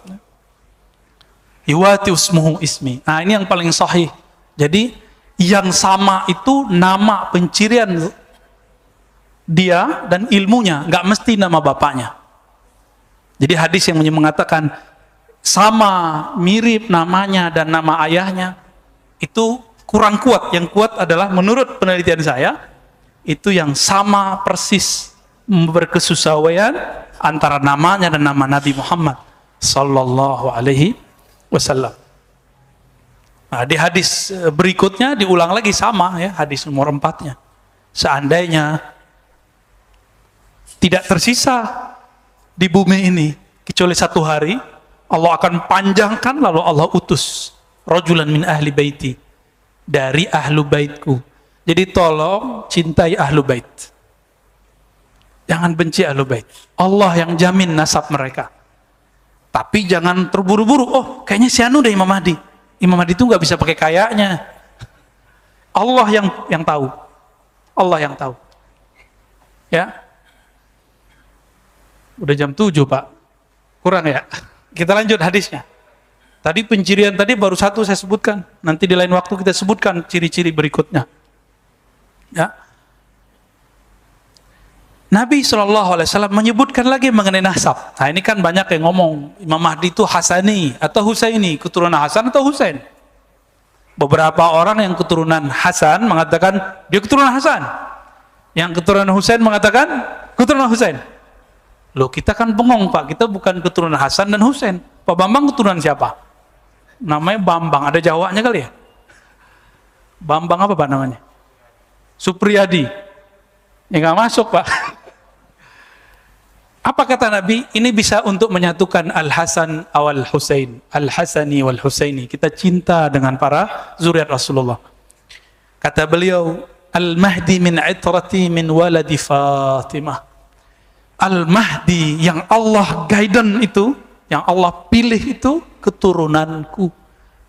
Iwati usmuhu ismi. Nah ini yang paling sahih. Jadi yang sama itu nama pencirian dia dan ilmunya, nggak mesti nama bapaknya. Jadi hadis yang mengatakan sama mirip namanya dan nama ayahnya itu kurang kuat. Yang kuat adalah menurut penelitian saya itu yang sama persis berkesesuaian antara namanya dan nama Nabi Muhammad Sallallahu Alaihi Wasallam. Nah, di hadis berikutnya diulang lagi sama ya, hadis nomor 4-nya. Seandainya tidak tersisa di bumi ini kecuali 1 hari, Allah akan panjangkan lalu Allah utus rajulan min ahli baiti, dari ahlu baitku. Jadi tolong cintai ahlu bait. Jangan benci ahlu bait. Allah yang jamin nasab mereka. Tapi jangan terburu-buru, oh kayaknya si anu deh Imam Mahdi. Imam Mahdi itu nggak bisa pakai kayaknya. Allah yang tahu. Allah yang tahu. Ya. Udah jam 7 Pak. Kurang ya? Kita lanjut hadisnya. Tadi pencirian tadi baru 1 saya sebutkan. Nanti di lain waktu kita sebutkan ciri-ciri berikutnya. Ya. Nabi SAW menyebutkan lagi mengenai nasab. Nah ini kan banyak yang ngomong Imam Mahdi itu Hasani atau Husaini, keturunan Hasan atau Husain. Beberapa orang yang keturunan Hasan mengatakan dia keturunan Hasan. Yang keturunan Husain mengatakan keturunan Husain. Loh, kita kan bengong Pak, kita bukan keturunan Hasan dan Husain. Pak Bambang keturunan siapa? Namanya Bambang, ada Jawanya kali ya? Bambang apa Pak namanya? Supriyadi. Ya nggak masuk Pak. Apa kata Nabi? Ini bisa untuk menyatukan Al-Hasan wal Husain, Al-Hasani wal Husaini. Kita cinta dengan para zuriat Rasulullah. Kata beliau, Al-Mahdi min itrati min waladi Fatimah. Al-Mahdi yang Allah guidance itu, yang Allah pilih itu, keturunanku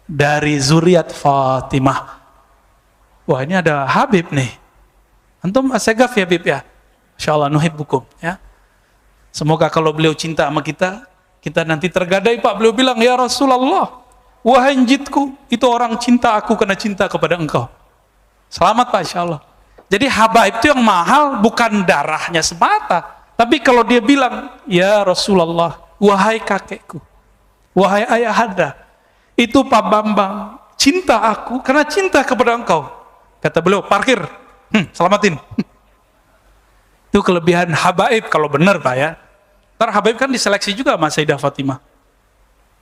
dari zuriat Fatimah. Wah, ini ada Habib nih. Antum asegaf ya Habib ya? Insyaallah nuhibbukum ya. Semoga kalau beliau cinta sama kita, kita nanti tergadai Pak. Beliau bilang, ya Rasulullah, wahai njitku, itu orang cinta aku karena cinta kepada engkau. Selamat Pak, insya Allah. Jadi habaib itu yang mahal bukan darahnya semata. Tapi kalau dia bilang, ya Rasulullah, wahai kakekku, wahai ayahanda, itu Pak Bambang, cinta aku karena cinta kepada engkau. Kata beliau, parkir, selamatin. Itu kelebihan habaib kalau benar Pak ya. Ntar habaib kan diseleksi juga sama Sayyidah Fatimah.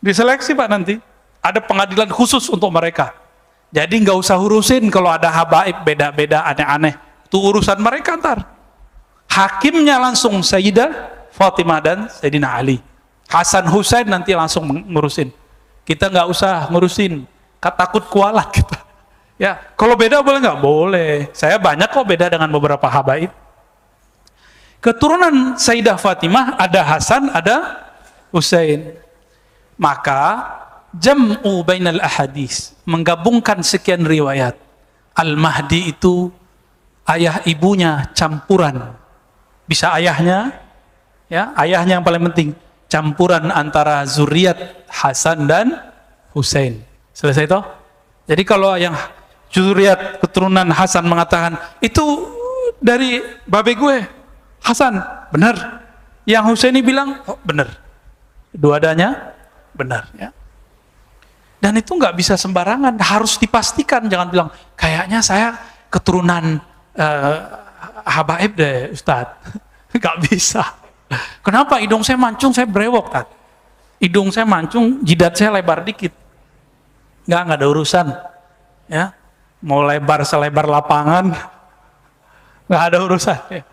Diseleksi Pak nanti. Ada pengadilan khusus untuk mereka. Jadi nggak usah urusin kalau ada habaib beda-beda aneh-aneh. Itu urusan mereka ntar. Hakimnya langsung Sayyidah Fatimah dan Sayyidina Ali. Hasan Husain nanti langsung ngurusin. Kita nggak usah ngurusin. Takut kualat kita. Ya, kalau beda boleh nggak? Boleh. Saya banyak kok beda dengan beberapa habaib. Keturunan Sayyidah Fatimah ada Hasan, ada Husain. Maka jam'u bainal ahadis, menggabungkan sekian riwayat. Al-Mahdi itu ayah ibunya campuran. Bisa ayahnya, ya, ayahnya yang paling penting. Campuran antara zuriat Hasan dan Husain. Selesai toh? Jadi kalau yang zuriat keturunan Hasan mengatakan, itu dari babe gue, Hasan, benar. Yang Husaini bilang, oh, benar. Dua-duanya benar. Ya. Dan itu nggak bisa sembarangan, harus dipastikan. Jangan bilang, kayaknya saya keturunan habaib deh, Ustadz. Nggak bisa. Kenapa? Hidung saya mancung, saya brewok, Tad. Hidung saya mancung, jidat saya lebar dikit. Nggak ada urusan. Ya, mau lebar selebar lapangan, nggak ada urusan. Ya.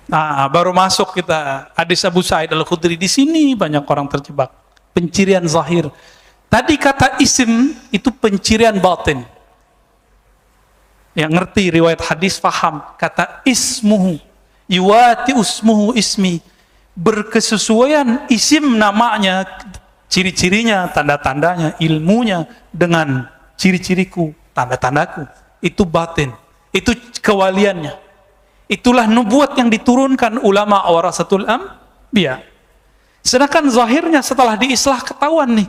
Nah, baru masuk kita hadis Abu Sa'id Al-Khudri. Di sini banyak orang terjebak. Pencirian zahir. Tadi kata isim itu pencirian batin. Yang ngerti riwayat hadis paham. Kata ismuhu, yuwati usmuhu ismi. Berkesesuaian isim namanya, ciri-cirinya, tanda-tandanya, ilmunya dengan ciri-ciriku, tanda-tandaku. Itu batin. Itu kewaliannya. Itulah nubuat yang diturunkan ulama warasatul anbiya. Sedangkan zahirnya setelah diislah ketahuan nih.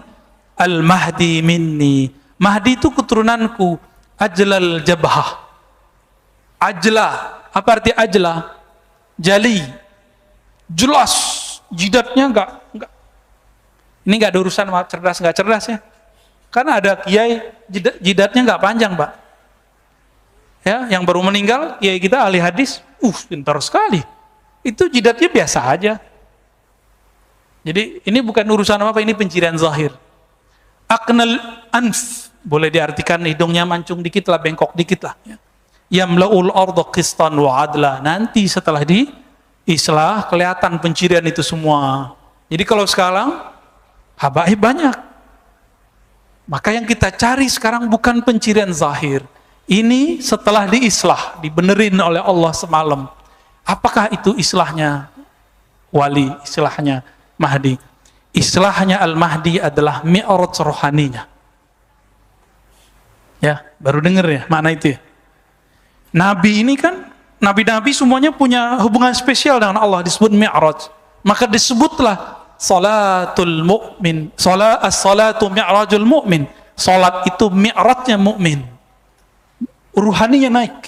Al-Mahdi minni. Mahdi itu keturunanku. Ajlal jabhah. Ajla. Apa arti ajla? Jali. Jelas. Jidatnya enggak. Ini enggak ada urusan cerdas enggak cerdas ya. Karena ada kiai jidatnya enggak panjang, Pak. Ya, yang baru meninggal, kiai kita ahli hadis, pintar sekali. Itu jidatnya biasa aja. Jadi ini bukan urusan apa, ini pencirian zahir. Aqnal anf, boleh diartikan hidungnya mancung dikit lah, bengkok dikit lah. Yamla'ul arda qistan wa adla. Nanti setelah diislah kelihatan pencirian itu semua. Jadi kalau sekarang habaib banyak. Maka yang kita cari sekarang bukan pencirian zahir. Ini setelah diislah, dibenerin oleh Allah semalam. Apakah itu islahnya wali, islahnya Mahdi? Islahnya Al-Mahdi adalah mi'raj rohaninya. Ya, baru dengar ya makna itu ya. Nabi ini kan, nabi-nabi semuanya punya hubungan spesial dengan Allah, disebut mi'raj. Maka disebutlah salatul mu'min, as-salatu mi'rajul mu'min. Salat itu mi'rajnya mu'min. Ruhaninya naik.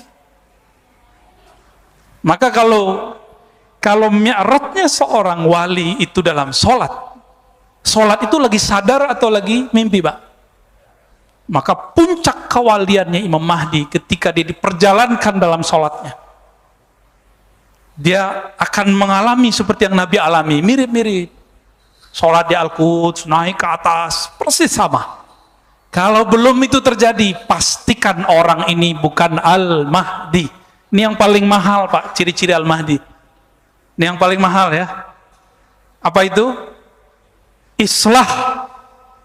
Maka kalau mi'rajnya seorang wali itu dalam sholat itu lagi sadar atau lagi mimpi, Pak? Maka puncak puncak kewaliannya Imam Mahdi ketika dia diperjalankan dalam sholatnya. Dia akan mengalami seperti yang Nabi alami, mirip-mirip. Sholat di Al-Quds, naik ke atas, persis sama. Kalau belum itu terjadi, pastikan orang ini bukan Al-Mahdi. Ini yang paling mahal, Pak, ciri-ciri Al-Mahdi. Ini yang paling mahal ya. Apa itu? Islah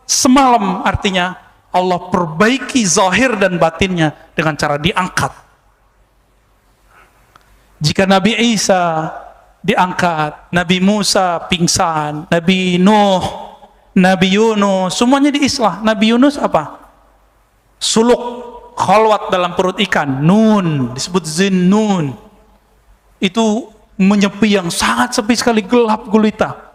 semalam, artinya Allah perbaiki zahir dan batinnya dengan cara diangkat. Jika Nabi Isa diangkat, Nabi Musa pingsan, Nabi Nuh, Nabi Yunus, semuanya diislah. Nabi Yunus apa? Suluk, khalwat dalam perut ikan, nun, disebut zinnun. Itu menyepi yang sangat sepi sekali, gelap gulita.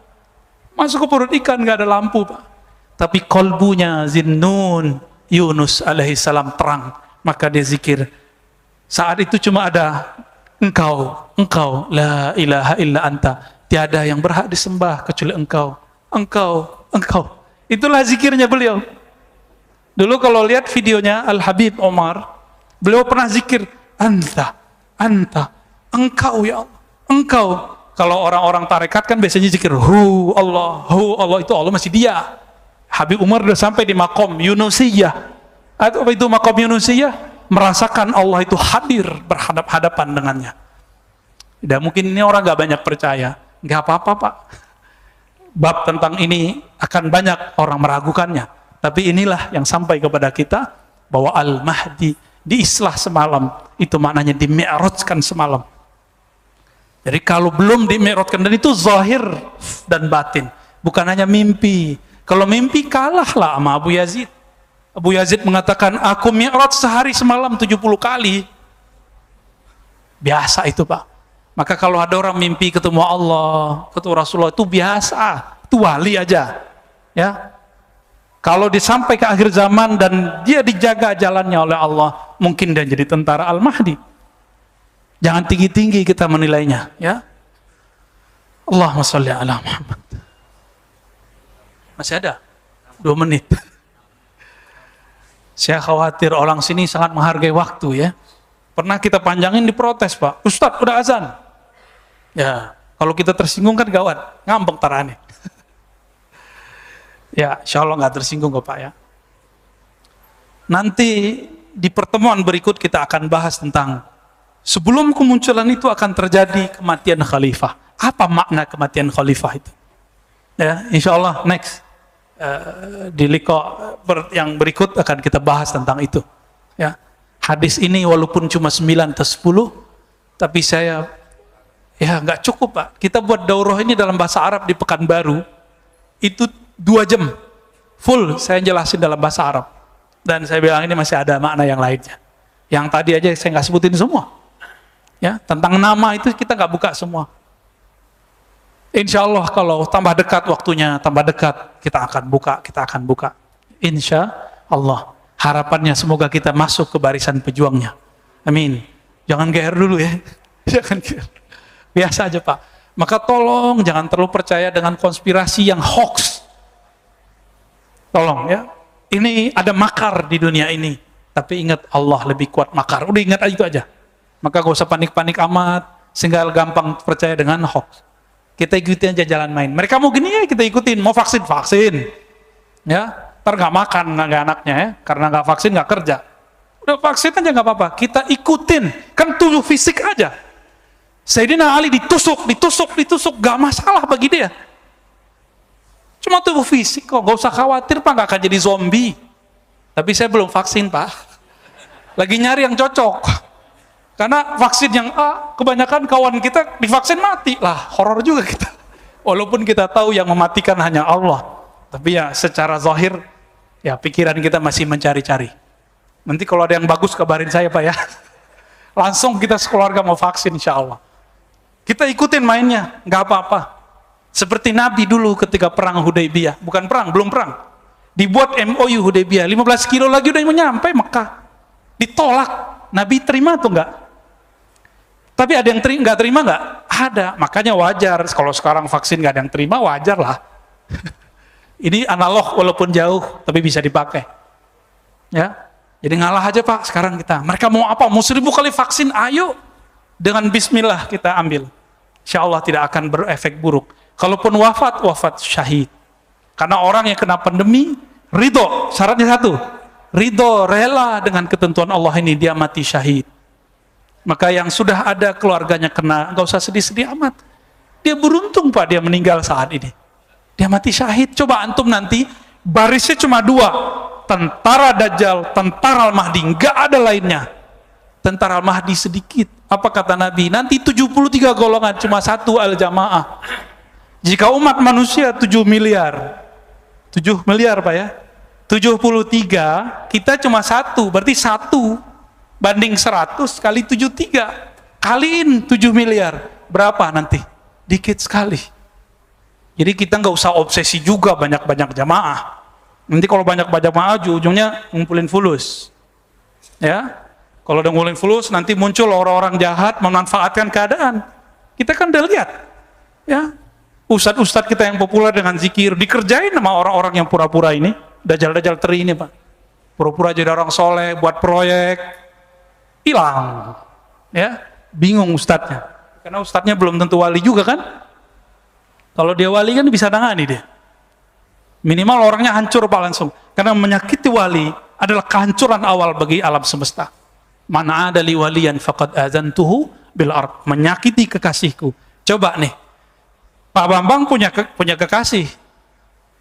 Masuk ke perut ikan, gak ada lampu, Pak. Tapi kolbunya zinnun, Yunus alaihissalam terang. Maka dia zikir. Saat itu cuma ada engkau, la ilaha illa anta. Tiada yang berhak disembah kecuali engkau. Engkau. Itulah zikirnya beliau. Dulu kalau lihat videonya Al-Habib Omar, beliau pernah zikir, anta, engkau ya Allah, engkau. Kalau orang-orang tarekat kan biasanya zikir, hu Allah, itu Allah masih dia. Habib Umar sudah sampai di makom Yunusiyah. Apa itu makom Yunusiyah? Merasakan Allah itu hadir berhadap-hadapan dengannya. Dan mungkin ini orang gak banyak percaya. Gak apa-apa, Pak. Bab tentang ini akan banyak orang meragukannya. Tapi inilah yang sampai kepada kita, bahwa Al-Mahdi diislah semalam. Itu maknanya di-mi'rajkan semalam. Jadi kalau belum di-mi'rajkan, dan itu zahir dan batin. Bukan hanya mimpi. Kalau mimpi kalahlah sama Abu Yazid. Abu Yazid mengatakan, aku mi'raj sehari semalam 70 kali. Biasa itu, Pak. Maka kalau ada orang mimpi ketemu Allah, ketemu Rasulullah, itu biasa. Itu wali aja. Ya. Kalau disampai ke akhir zaman dan dia dijaga jalannya oleh Allah, mungkin dia jadi tentara Al-Mahdi. Jangan tinggi-tinggi kita menilainya. Ya. Allahumma sholli ala Muhammad. Masih ada 2 menit. Saya khawatir orang sini sangat menghargai waktu ya. Pernah kita panjangin diprotes, Pak. Ustadz udah azan. Ya, kalau kita tersinggung kan gawat. Ngambek tarane. Ya, insya Allah nggak tersinggung kok, Pak ya. Nanti di pertemuan berikut kita akan bahas tentang sebelum kemunculan itu akan terjadi kematian khalifah. Apa makna kematian khalifah itu? Ya, insya Allah next di liko yang berikut akan kita bahas tentang itu. Ya, hadis ini walaupun cuma 9 atau 10, tapi saya ya nggak cukup, Pak. Kita buat daurah ini dalam bahasa Arab di Pekanbaru itu 2 jam full saya jelasin dalam bahasa Arab, dan saya bilang ini masih ada makna yang lainnya. Yang tadi aja saya nggak sebutin semua. Ya, tentang nama itu kita nggak buka semua. Insya Allah kalau tambah dekat waktunya, tambah dekat, kita akan buka. Insya Allah. Harapannya semoga kita masuk ke barisan pejuangnya. Amin. Jangan GR dulu ya. Jangan GR. Biasa aja, Pak. Maka tolong jangan terlalu percaya dengan konspirasi yang hoax. Tolong ya. Ini ada makar di dunia ini. Tapi ingat, Allah lebih kuat makar. Udah ingat itu aja. Maka gak usah panik-panik amat, sehingga gampang percaya dengan hoax. Kita ikutin aja jalan main. Mereka mau gini ya kita ikutin, mau vaksin, ya, ntar nggak makan nggak anaknya ya, karena nggak vaksin nggak kerja. Udah vaksin aja nggak apa-apa, kita ikutin, kan tubuh fisik aja. Sayyidina Ali ditusuk, nggak masalah bagi dia. Cuma tubuh fisik kok, nggak usah khawatir Pak, nggak akan jadi zombie. Tapi saya belum vaksin Pak, lagi nyari yang cocok. Karena vaksin yang A, kebanyakan kawan kita divaksin mati lah, horor juga kita. Walaupun kita tahu yang mematikan hanya Allah, tapi ya secara zahir, ya pikiran kita masih mencari-cari. Nanti kalau ada yang bagus kabarin saya Pak ya. Langsung kita sekeluarga mau vaksin insya Allah. Kita ikutin mainnya, nggak apa-apa. Seperti Nabi dulu ketika perang Hudaybiyah, bukan perang, belum perang. Dibuat MOU Hudaybiyah, 15 kilo lagi udah mau nyampe Mekah. Ditolak, Nabi terima atau enggak? Tapi ada yang nggak terima nggak? Ada, makanya wajar. Kalau sekarang vaksin nggak ada yang terima, wajar lah. Ini analog walaupun jauh, tapi bisa dipakai. Ya, Jadi ngalah aja Pak sekarang kita. Mereka mau apa? Mau 1000 kali vaksin, ayo. Dengan bismillah kita ambil. Insya Allah tidak akan berefek buruk. Kalaupun wafat, wafat syahid. Karena orang yang kena pandemi, ridho, syaratnya satu. Ridho, rela dengan ketentuan Allah ini, dia mati syahid. Maka yang sudah ada keluarganya kena, nggak usah sedih-sedih amat. Dia beruntung Pak, dia meninggal saat ini. Dia mati syahid. Coba antum nanti, barisnya cuma 2. Tentara Dajjal, tentara Al-Mahdi, nggak ada lainnya. Tentara Al-Mahdi sedikit. Apa kata Nabi? Nanti 73 golongan, cuma 1 al-jamaah. Jika umat manusia 7 miliar, 7 miliar Pak ya, 73, kita cuma 1, berarti 1 banding 100 kali 73. Kaliin 7 miliar, berapa nanti? Dikit sekali. Jadi kita nggak usah obsesi juga banyak-banyak jamaah. Nanti kalau banyak-banyak jamaah, ujungnya ngumpulin fulus. Ya, kalau udah ngumpulin fulus, nanti muncul orang-orang jahat memanfaatkan keadaan. Kita kan udah lihat, ya, ustadz-ustadz kita yang populer dengan zikir dikerjain sama orang-orang yang pura-pura ini, dajjal-dajjal teri ini Pak. Pura-pura jadi orang soleh, buat proyek, hilang. Ya, bingung ustadznya. Karena ustadznya belum tentu wali juga kan. Kalau dia wali kan bisa nangani dia. Minimal orangnya hancur Pak langsung. Karena menyakiti wali adalah kehancuran awal bagi alam semesta. Mana ada li waliyan faqad adzantuhu bil ard. Menyakiti kekasihku. Coba nih, Pak Bambang punya kekasih.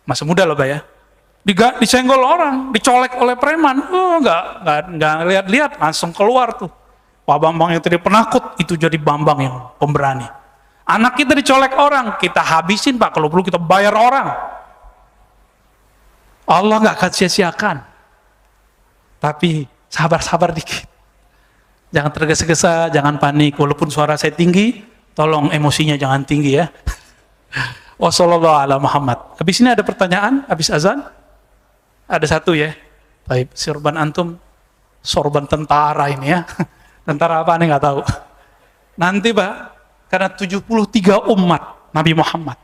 Masih muda loh Pak ya. Disenggol orang, dicolek oleh preman. Oh, enggak lihat-lihat, langsung keluar tuh. Pak Bambang yang tadi penakut, itu jadi Bambang yang pemberani. Anak kita dicolek orang, kita habisin Pak, kalau perlu kita bayar orang. Allah nggak akan sia-siakan. Tapi sabar-sabar dikit. Jangan tergesa-gesa, jangan panik. Walaupun suara saya tinggi, tolong emosinya jangan tinggi ya. Wassalamualaikum ala Muhammad. Habis ini ada pertanyaan, habis azan? Ada satu ya. Baik, sorban antum, sorban tentara ini ya. Tentara apa nih nggak tahu. Nanti Pak, karena 73 umat Nabi Muhammad.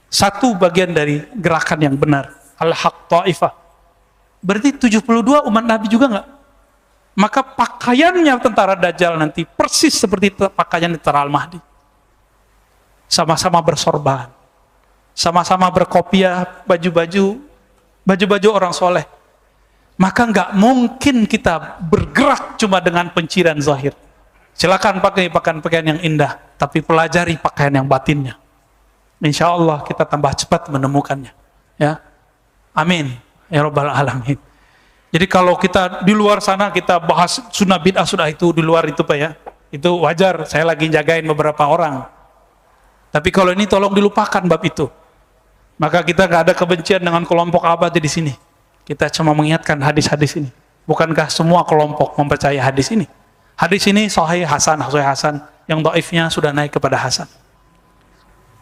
Satu bagian dari gerakan yang benar. Al-Haq Ta'ifah. Berarti 72 umat Nabi juga enggak? Maka pakaiannya tentara Dajjal nanti persis seperti pakaian tentara Al-Mahdi. Sama-sama bersorban. Sama-sama berkopiah, baju-baju orang soleh. Maka enggak mungkin kita bergerak cuma dengan penciran zahir. Silakan pakai pakaian yang indah, tapi pelajari pakaian yang batinnya. Insya Allah kita tambah cepat menemukannya. Ya. Amin ya rabbal alamin. Jadi kalau kita di luar sana kita bahas sunnah bid'ah sudah itu di luar itu Pak ya, itu wajar. Saya lagi jagain beberapa orang. Tapi kalau ini tolong dilupakan bab itu. Maka kita nggak ada kebencian dengan kelompok apa di sini. Kita cuma mengingatkan hadis-hadis ini. Bukankah semua kelompok mempercayai hadis ini? Hadis ini sahih hasan, yang dhaifnya sudah naik kepada hasan.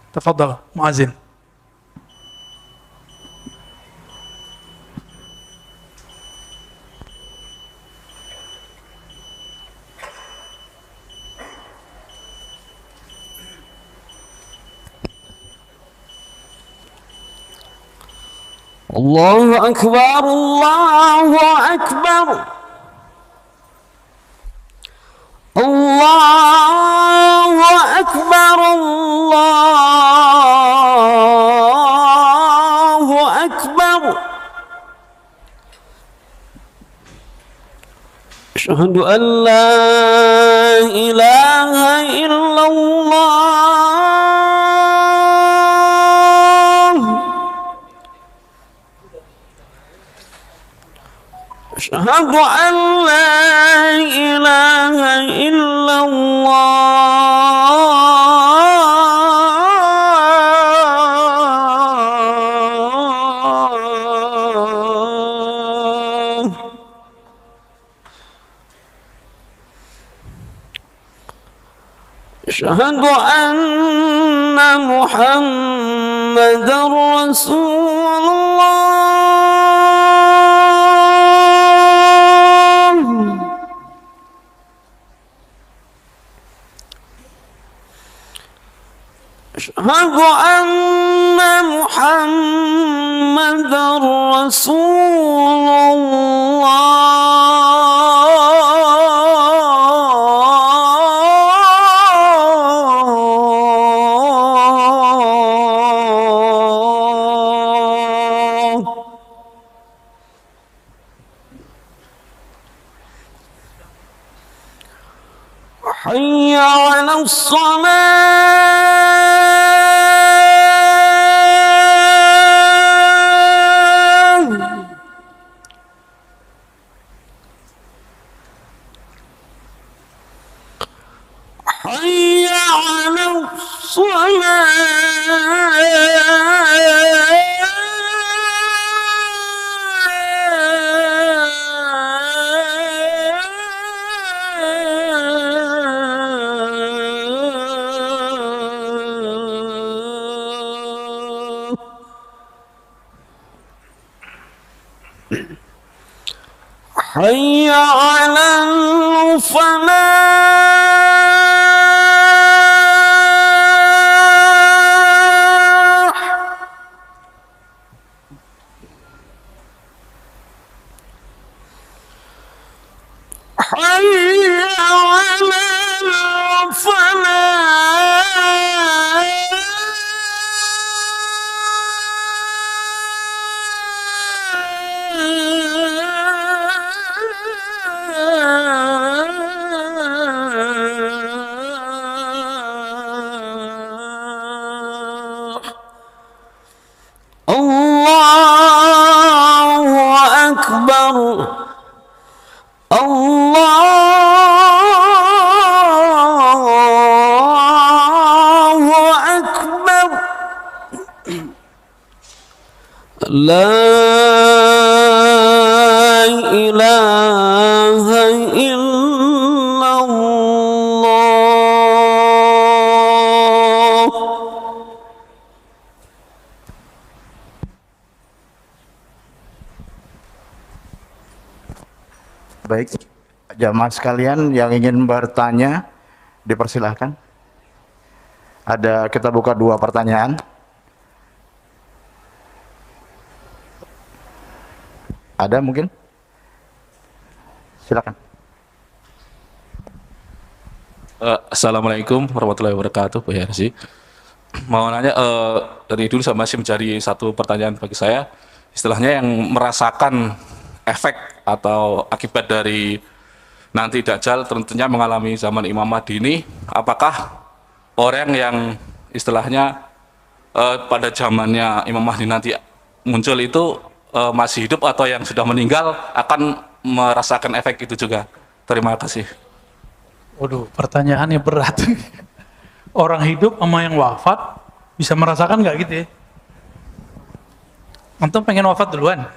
Tafadhal muazin. Allahu Akbar, Allahu Akbar. Allahu Akbar, Allahu Akbar. Asyhadu an la ilaha illallah. أشهد أن لا إله إلا الله. أشهد أن محمدا رسول الله. أشهد أن محمدا رسول الله. الصلاة حي على الصلاة حي على الفلاح حي على الفلاح الله أكبر الله أكبر لا إله إلا الله. Baik, jamaah sekalian yang ingin bertanya, dipersilahkan. Kita buka 2 pertanyaan. Ada mungkin? Silakan. Assalamualaikum warahmatullahi wabarakatuh, Bu Yarsi. Mau nanya, dari dulu saya masih mencari satu pertanyaan bagi saya, istilahnya yang merasakan efek atau akibat dari nanti Dajjal tentunya mengalami zaman Imam Mahdi ini, apakah orang yang istilahnya pada zamannya Imam Mahdi nanti muncul itu masih hidup atau yang sudah meninggal akan merasakan efek itu juga? Terima kasih. Waduh, pertanyaannya berat. Orang hidup sama yang wafat bisa merasakan nggak gitu ya? Antum pengen wafat duluan?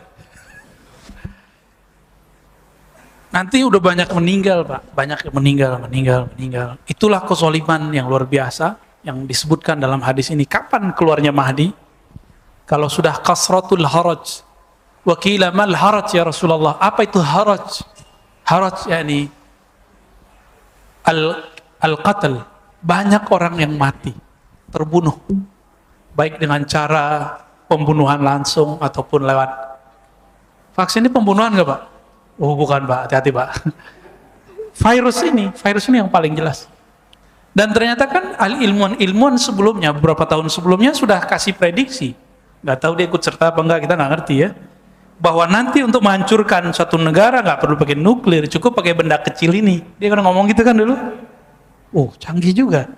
Nanti udah banyak meninggal, Pak. Banyak yang meninggal. Itulah kezaliman yang luar biasa yang disebutkan dalam hadis ini. Kapan keluarnya Mahdi? Kalau sudah kasratul haraj. Wa qila mal haraj ya Rasulullah. Apa itu haraj? Haraj yakni al-qatl. Banyak orang yang mati, terbunuh. Baik dengan cara pembunuhan langsung ataupun lewat vaksin. Ini pembunuhan nggak, Pak? Oh bukan, Pak, hati-hati, Pak. Virus ini yang paling jelas. Dan ternyata kan ilmuwan sebelumnya, beberapa tahun sebelumnya sudah kasih prediksi. Nggak tahu dia ikut serta apa enggak, kita nggak ngerti ya. Bahwa nanti untuk menghancurkan suatu negara nggak perlu pakai nuklir, cukup pakai benda kecil ini. Dia kan ngomong gitu kan dulu. Oh, canggih juga.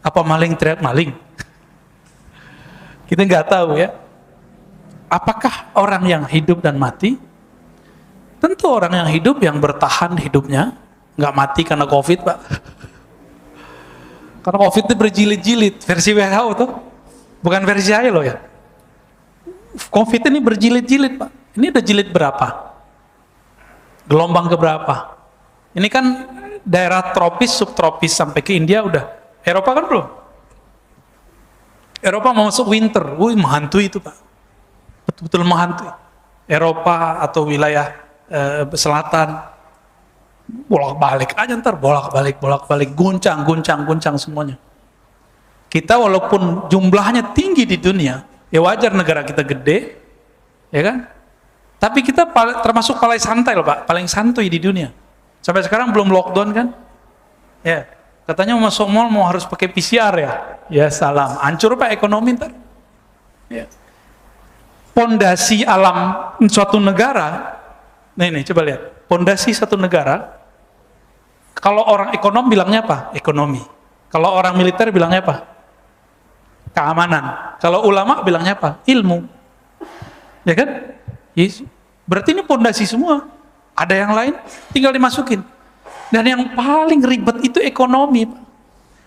Apa maling teriak maling? Kita nggak tahu ya. Apakah orang yang hidup dan mati? Tentu orang yang hidup, yang bertahan hidupnya, nggak mati karena COVID, Pak. Karena COVID itu berjilid-jilid, versi WHO tuh, bukan versi saya loh ya. COVID ini berjilid-jilid, Pak. Ini ada jilid berapa? Gelombang keberapa? Ini kan daerah tropis, subtropis sampai ke India udah. Eropa kan belum. Eropa mau masuk winter, menghantui itu, Pak. Betul-betul menghantui. Eropa atau wilayah selatan, bolak-balik aja ntar, bolak-balik, guncang semuanya. Kita walaupun jumlahnya tinggi di dunia, ya wajar negara kita gede, ya kan? Tapi kita termasuk paling santai loh, Pak, paling santuy di dunia. Sampai sekarang belum lockdown kan? Ya, katanya mau masuk mall mau harus pakai PCR ya. Ya salam, hancur Pak ekonomi ntar. Ya. Pondasi alam suatu negara, nih coba lihat, pondasi satu negara. Kalau orang ekonom bilangnya apa? Ekonomi. Kalau orang militer bilangnya apa? Keamanan. Kalau ulama bilangnya apa? Ilmu. Ya kan? Yes. Berarti ini pondasi semua. Ada yang lain, tinggal dimasukin. Dan yang paling ribet itu ekonomi.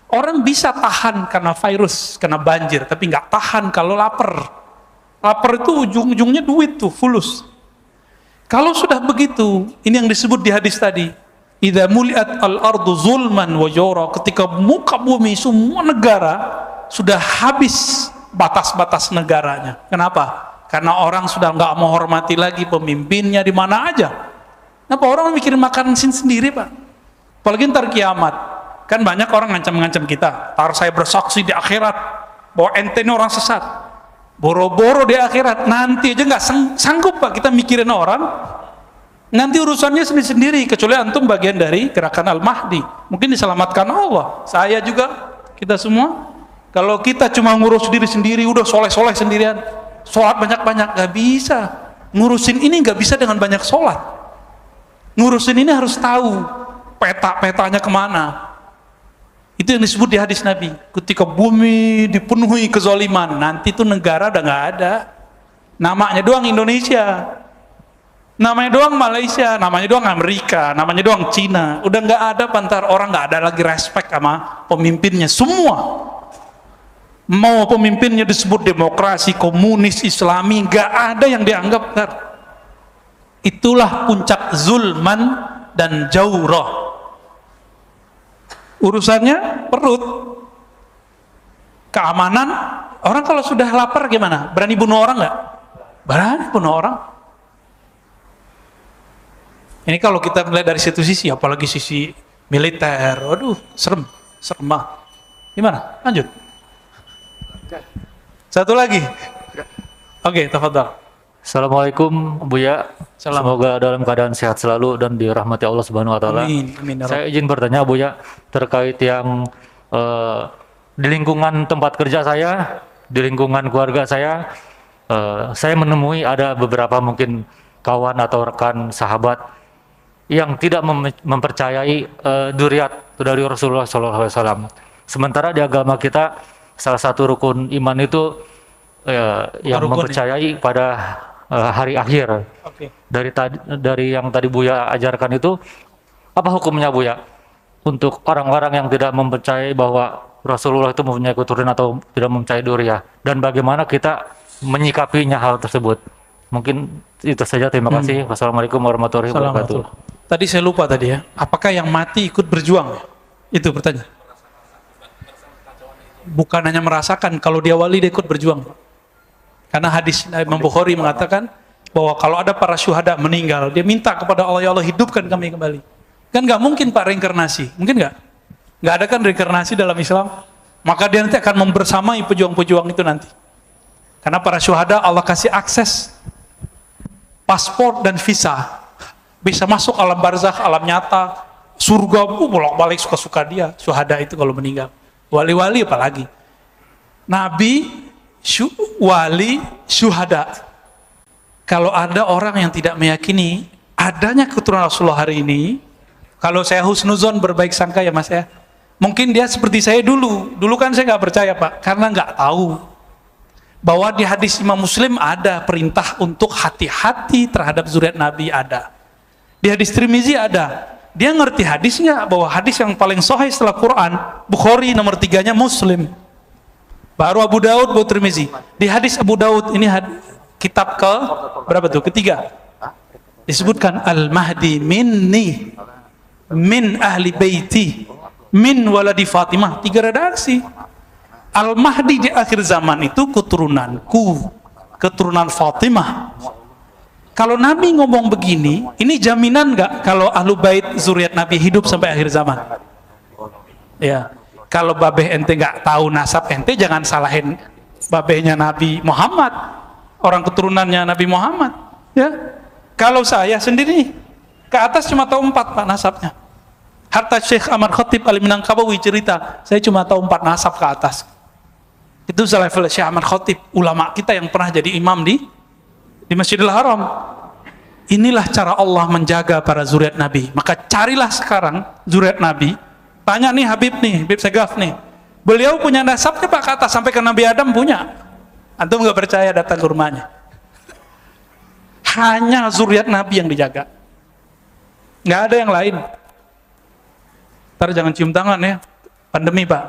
Orang bisa tahan karena virus, karena banjir, tapi nggak tahan kalau lapar. Lapar itu ujung-ujungnya duit tuh, fulus. Kalau sudah begitu, ini yang disebut di hadis tadi. Idza muliat al-ardu zulman wa jawra, ketika muka bumi semua negara sudah habis batas-batas negaranya. Kenapa? Karena orang sudah nggak menghormati lagi pemimpinnya di mana aja. Kenapa orang mikirin makan sendiri, Pak? Apalagi ntar kiamat. Kan banyak orang ngancam-ngancam kita. Tar saya bersaksi di akhirat bahwa ente ini orang sesat. Boro-boro di akhirat. Nanti aja nggak sanggup, Pak, kita mikirin orang. Nanti urusannya sendiri-sendiri. Kecuali antum bagian dari gerakan Al-Mahdi. Mungkin diselamatkan Allah. Saya juga, kita semua. Kalau kita cuma ngurus diri sendiri, udah soleh-soleh sendirian, sholat banyak-banyak, gak bisa. Ngurusin ini gak bisa dengan banyak sholat. Ngurusin ini harus tahu peta-petanya kemana. Itu yang disebut di hadis Nabi. Ketika bumi dipenuhi kezaliman, nanti itu negara udah gak ada. Namanya doang Indonesia, namanya doang Malaysia, namanya doang Amerika, namanya doang Cina. Udah gak ada pantar, orang gak ada lagi respect sama pemimpinnya. Semua mau pemimpinnya disebut demokrasi, komunis, Islami, gak ada yang dianggap benar. Itulah puncak zulman dan jaurah. Urusannya perut, keamanan. Orang kalau sudah lapar gimana? Berani bunuh orang nggak? Berani bunuh orang. Ini kalau kita melihat dari situ sisi, apalagi sisi militer, waduh, serem banget. Gimana? Lanjut. Satu lagi. Oke, tafadhal. Assalamualaikum Buya. Semoga dalam keadaan sehat selalu dan dirahmati Allah Subhanahu wa taala. Amin. Amin. Saya izin bertanya Buya terkait yang di lingkungan tempat kerja saya, di lingkungan keluarga saya menemui ada beberapa mungkin kawan atau rekan sahabat yang tidak mempercayai dzurriyyat dari Rasulullah SAW. Sementara di agama kita salah satu rukun iman itu yang mempercayai pada hari akhir. Oke. Dari yang tadi Buya ajarkan itu, apa hukumnya Buya untuk orang-orang yang tidak mempercayai bahwa Rasulullah itu mempunyai keturunan atau tidak mempercayai dzurriyyah, dan bagaimana kita menyikapinya hal tersebut? Mungkin itu saja, terima kasih. Wassalamualaikum warahmatullahi wabarakatuh. Tadi saya lupa tadi ya, apakah yang mati ikut berjuang? Itu pertanyaan. Bukan hanya merasakan, kalau dia wali dia ikut berjuang. Karena hadis Imam Bukhari mengatakan bahwa kalau ada para syuhada meninggal, dia minta kepada Allah, ya Allah hidupkan kami kembali. Kan nggak mungkin Pak reinkarnasi, mungkin nggak? Nggak ada kan reinkarnasi dalam Islam. Maka dia nanti akan membersamai pejuang-pejuang itu nanti. Karena para syuhada Allah kasih akses paspor dan visa, bisa masuk alam barzakh, alam nyata, surga, bolak-balik suka-suka dia. Syuhada itu kalau meninggal. Wali-wali apalagi. Nabi, wali, syuhada. Kalau ada orang yang tidak meyakini adanya keturunan Rasulullah hari ini, kalau saya husnuzon, berbaik sangka ya Mas ya, mungkin dia seperti saya dulu kan saya nggak percaya Pak, karena nggak tahu bahwa di hadis Imam Muslim ada perintah untuk hati-hati terhadap zuriat Nabi, ada di hadis Tirmizi ada. Dia ngerti hadisnya, bahwa hadis yang paling sahih setelah Quran Bukhari, nomor 3-nya Muslim, baru Abu Daud, baru Tirmizi. Di hadis Abu Daud ini kitab ke berapa tuh? Ketiga. Disebutkan Al-Mahdi minni, min ahli baiti, min waladi Fatimah. 3 redaksi. Al-Mahdi di akhir zaman itu keturunanku, keturunan Fatimah. Kalau Nabi ngomong begini, ini jaminan nggak kalau ahlu bait zuriat Nabi hidup sampai akhir zaman? Ya. Kalau babeh ente nggak tahu nasab ente, jangan salahin babehnya Nabi Muhammad, orang keturunannya Nabi Muhammad. Ya. Kalau saya sendiri ke atas cuma tahu 4 Pak nasabnya. Hatta Syekh Ahmad Khatib Al-Minangkabawi cerita, saya cuma tahu 4 nasab ke atas. Itu selevel Syekh Ahmad Khatib, ulama kita yang pernah jadi imam di Masjidil Haram. Inilah cara Allah menjaga para zuriat Nabi. Maka carilah sekarang zuriat Nabi Tanya nih Habib Segaf nih. Beliau punya nasabnya Pak ke atas sampai ke Nabi Adam punya. Antum nggak percaya datang ke rumahnya. Hanya zuriat Nabi yang dijaga. Nggak ada yang lain. Ntar jangan cium tangan ya. Pandemi Pak.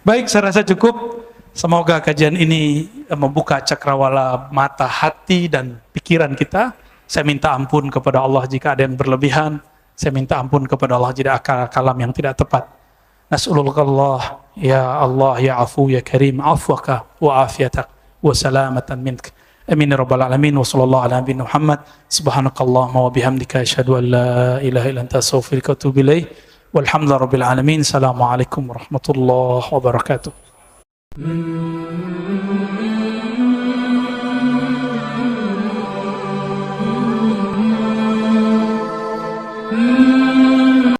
Baik, saya rasa cukup. Semoga kajian ini membuka cakrawala mata, hati, dan pikiran kita. Saya minta ampun kepada Allah jika ada yang berlebihan. Saya minta ampun kepada Allah jika ada kalam yang tidak tepat. Nas'ulullah, ya Allah, ya afu, ya karim, afwaka, wa afiatak, wa salamatan mink. Amin ya rabbal alamin, wa sallallahu ala nabi Muhammad. Subhanakallahumma wa bihamdika, asyhadu an la ilaha illa anta, astaghfiruka wa atubu ilaik. Walhamdulillahi rabbil alamin. Assalamualaikum warahmatullahi wabarakatuh.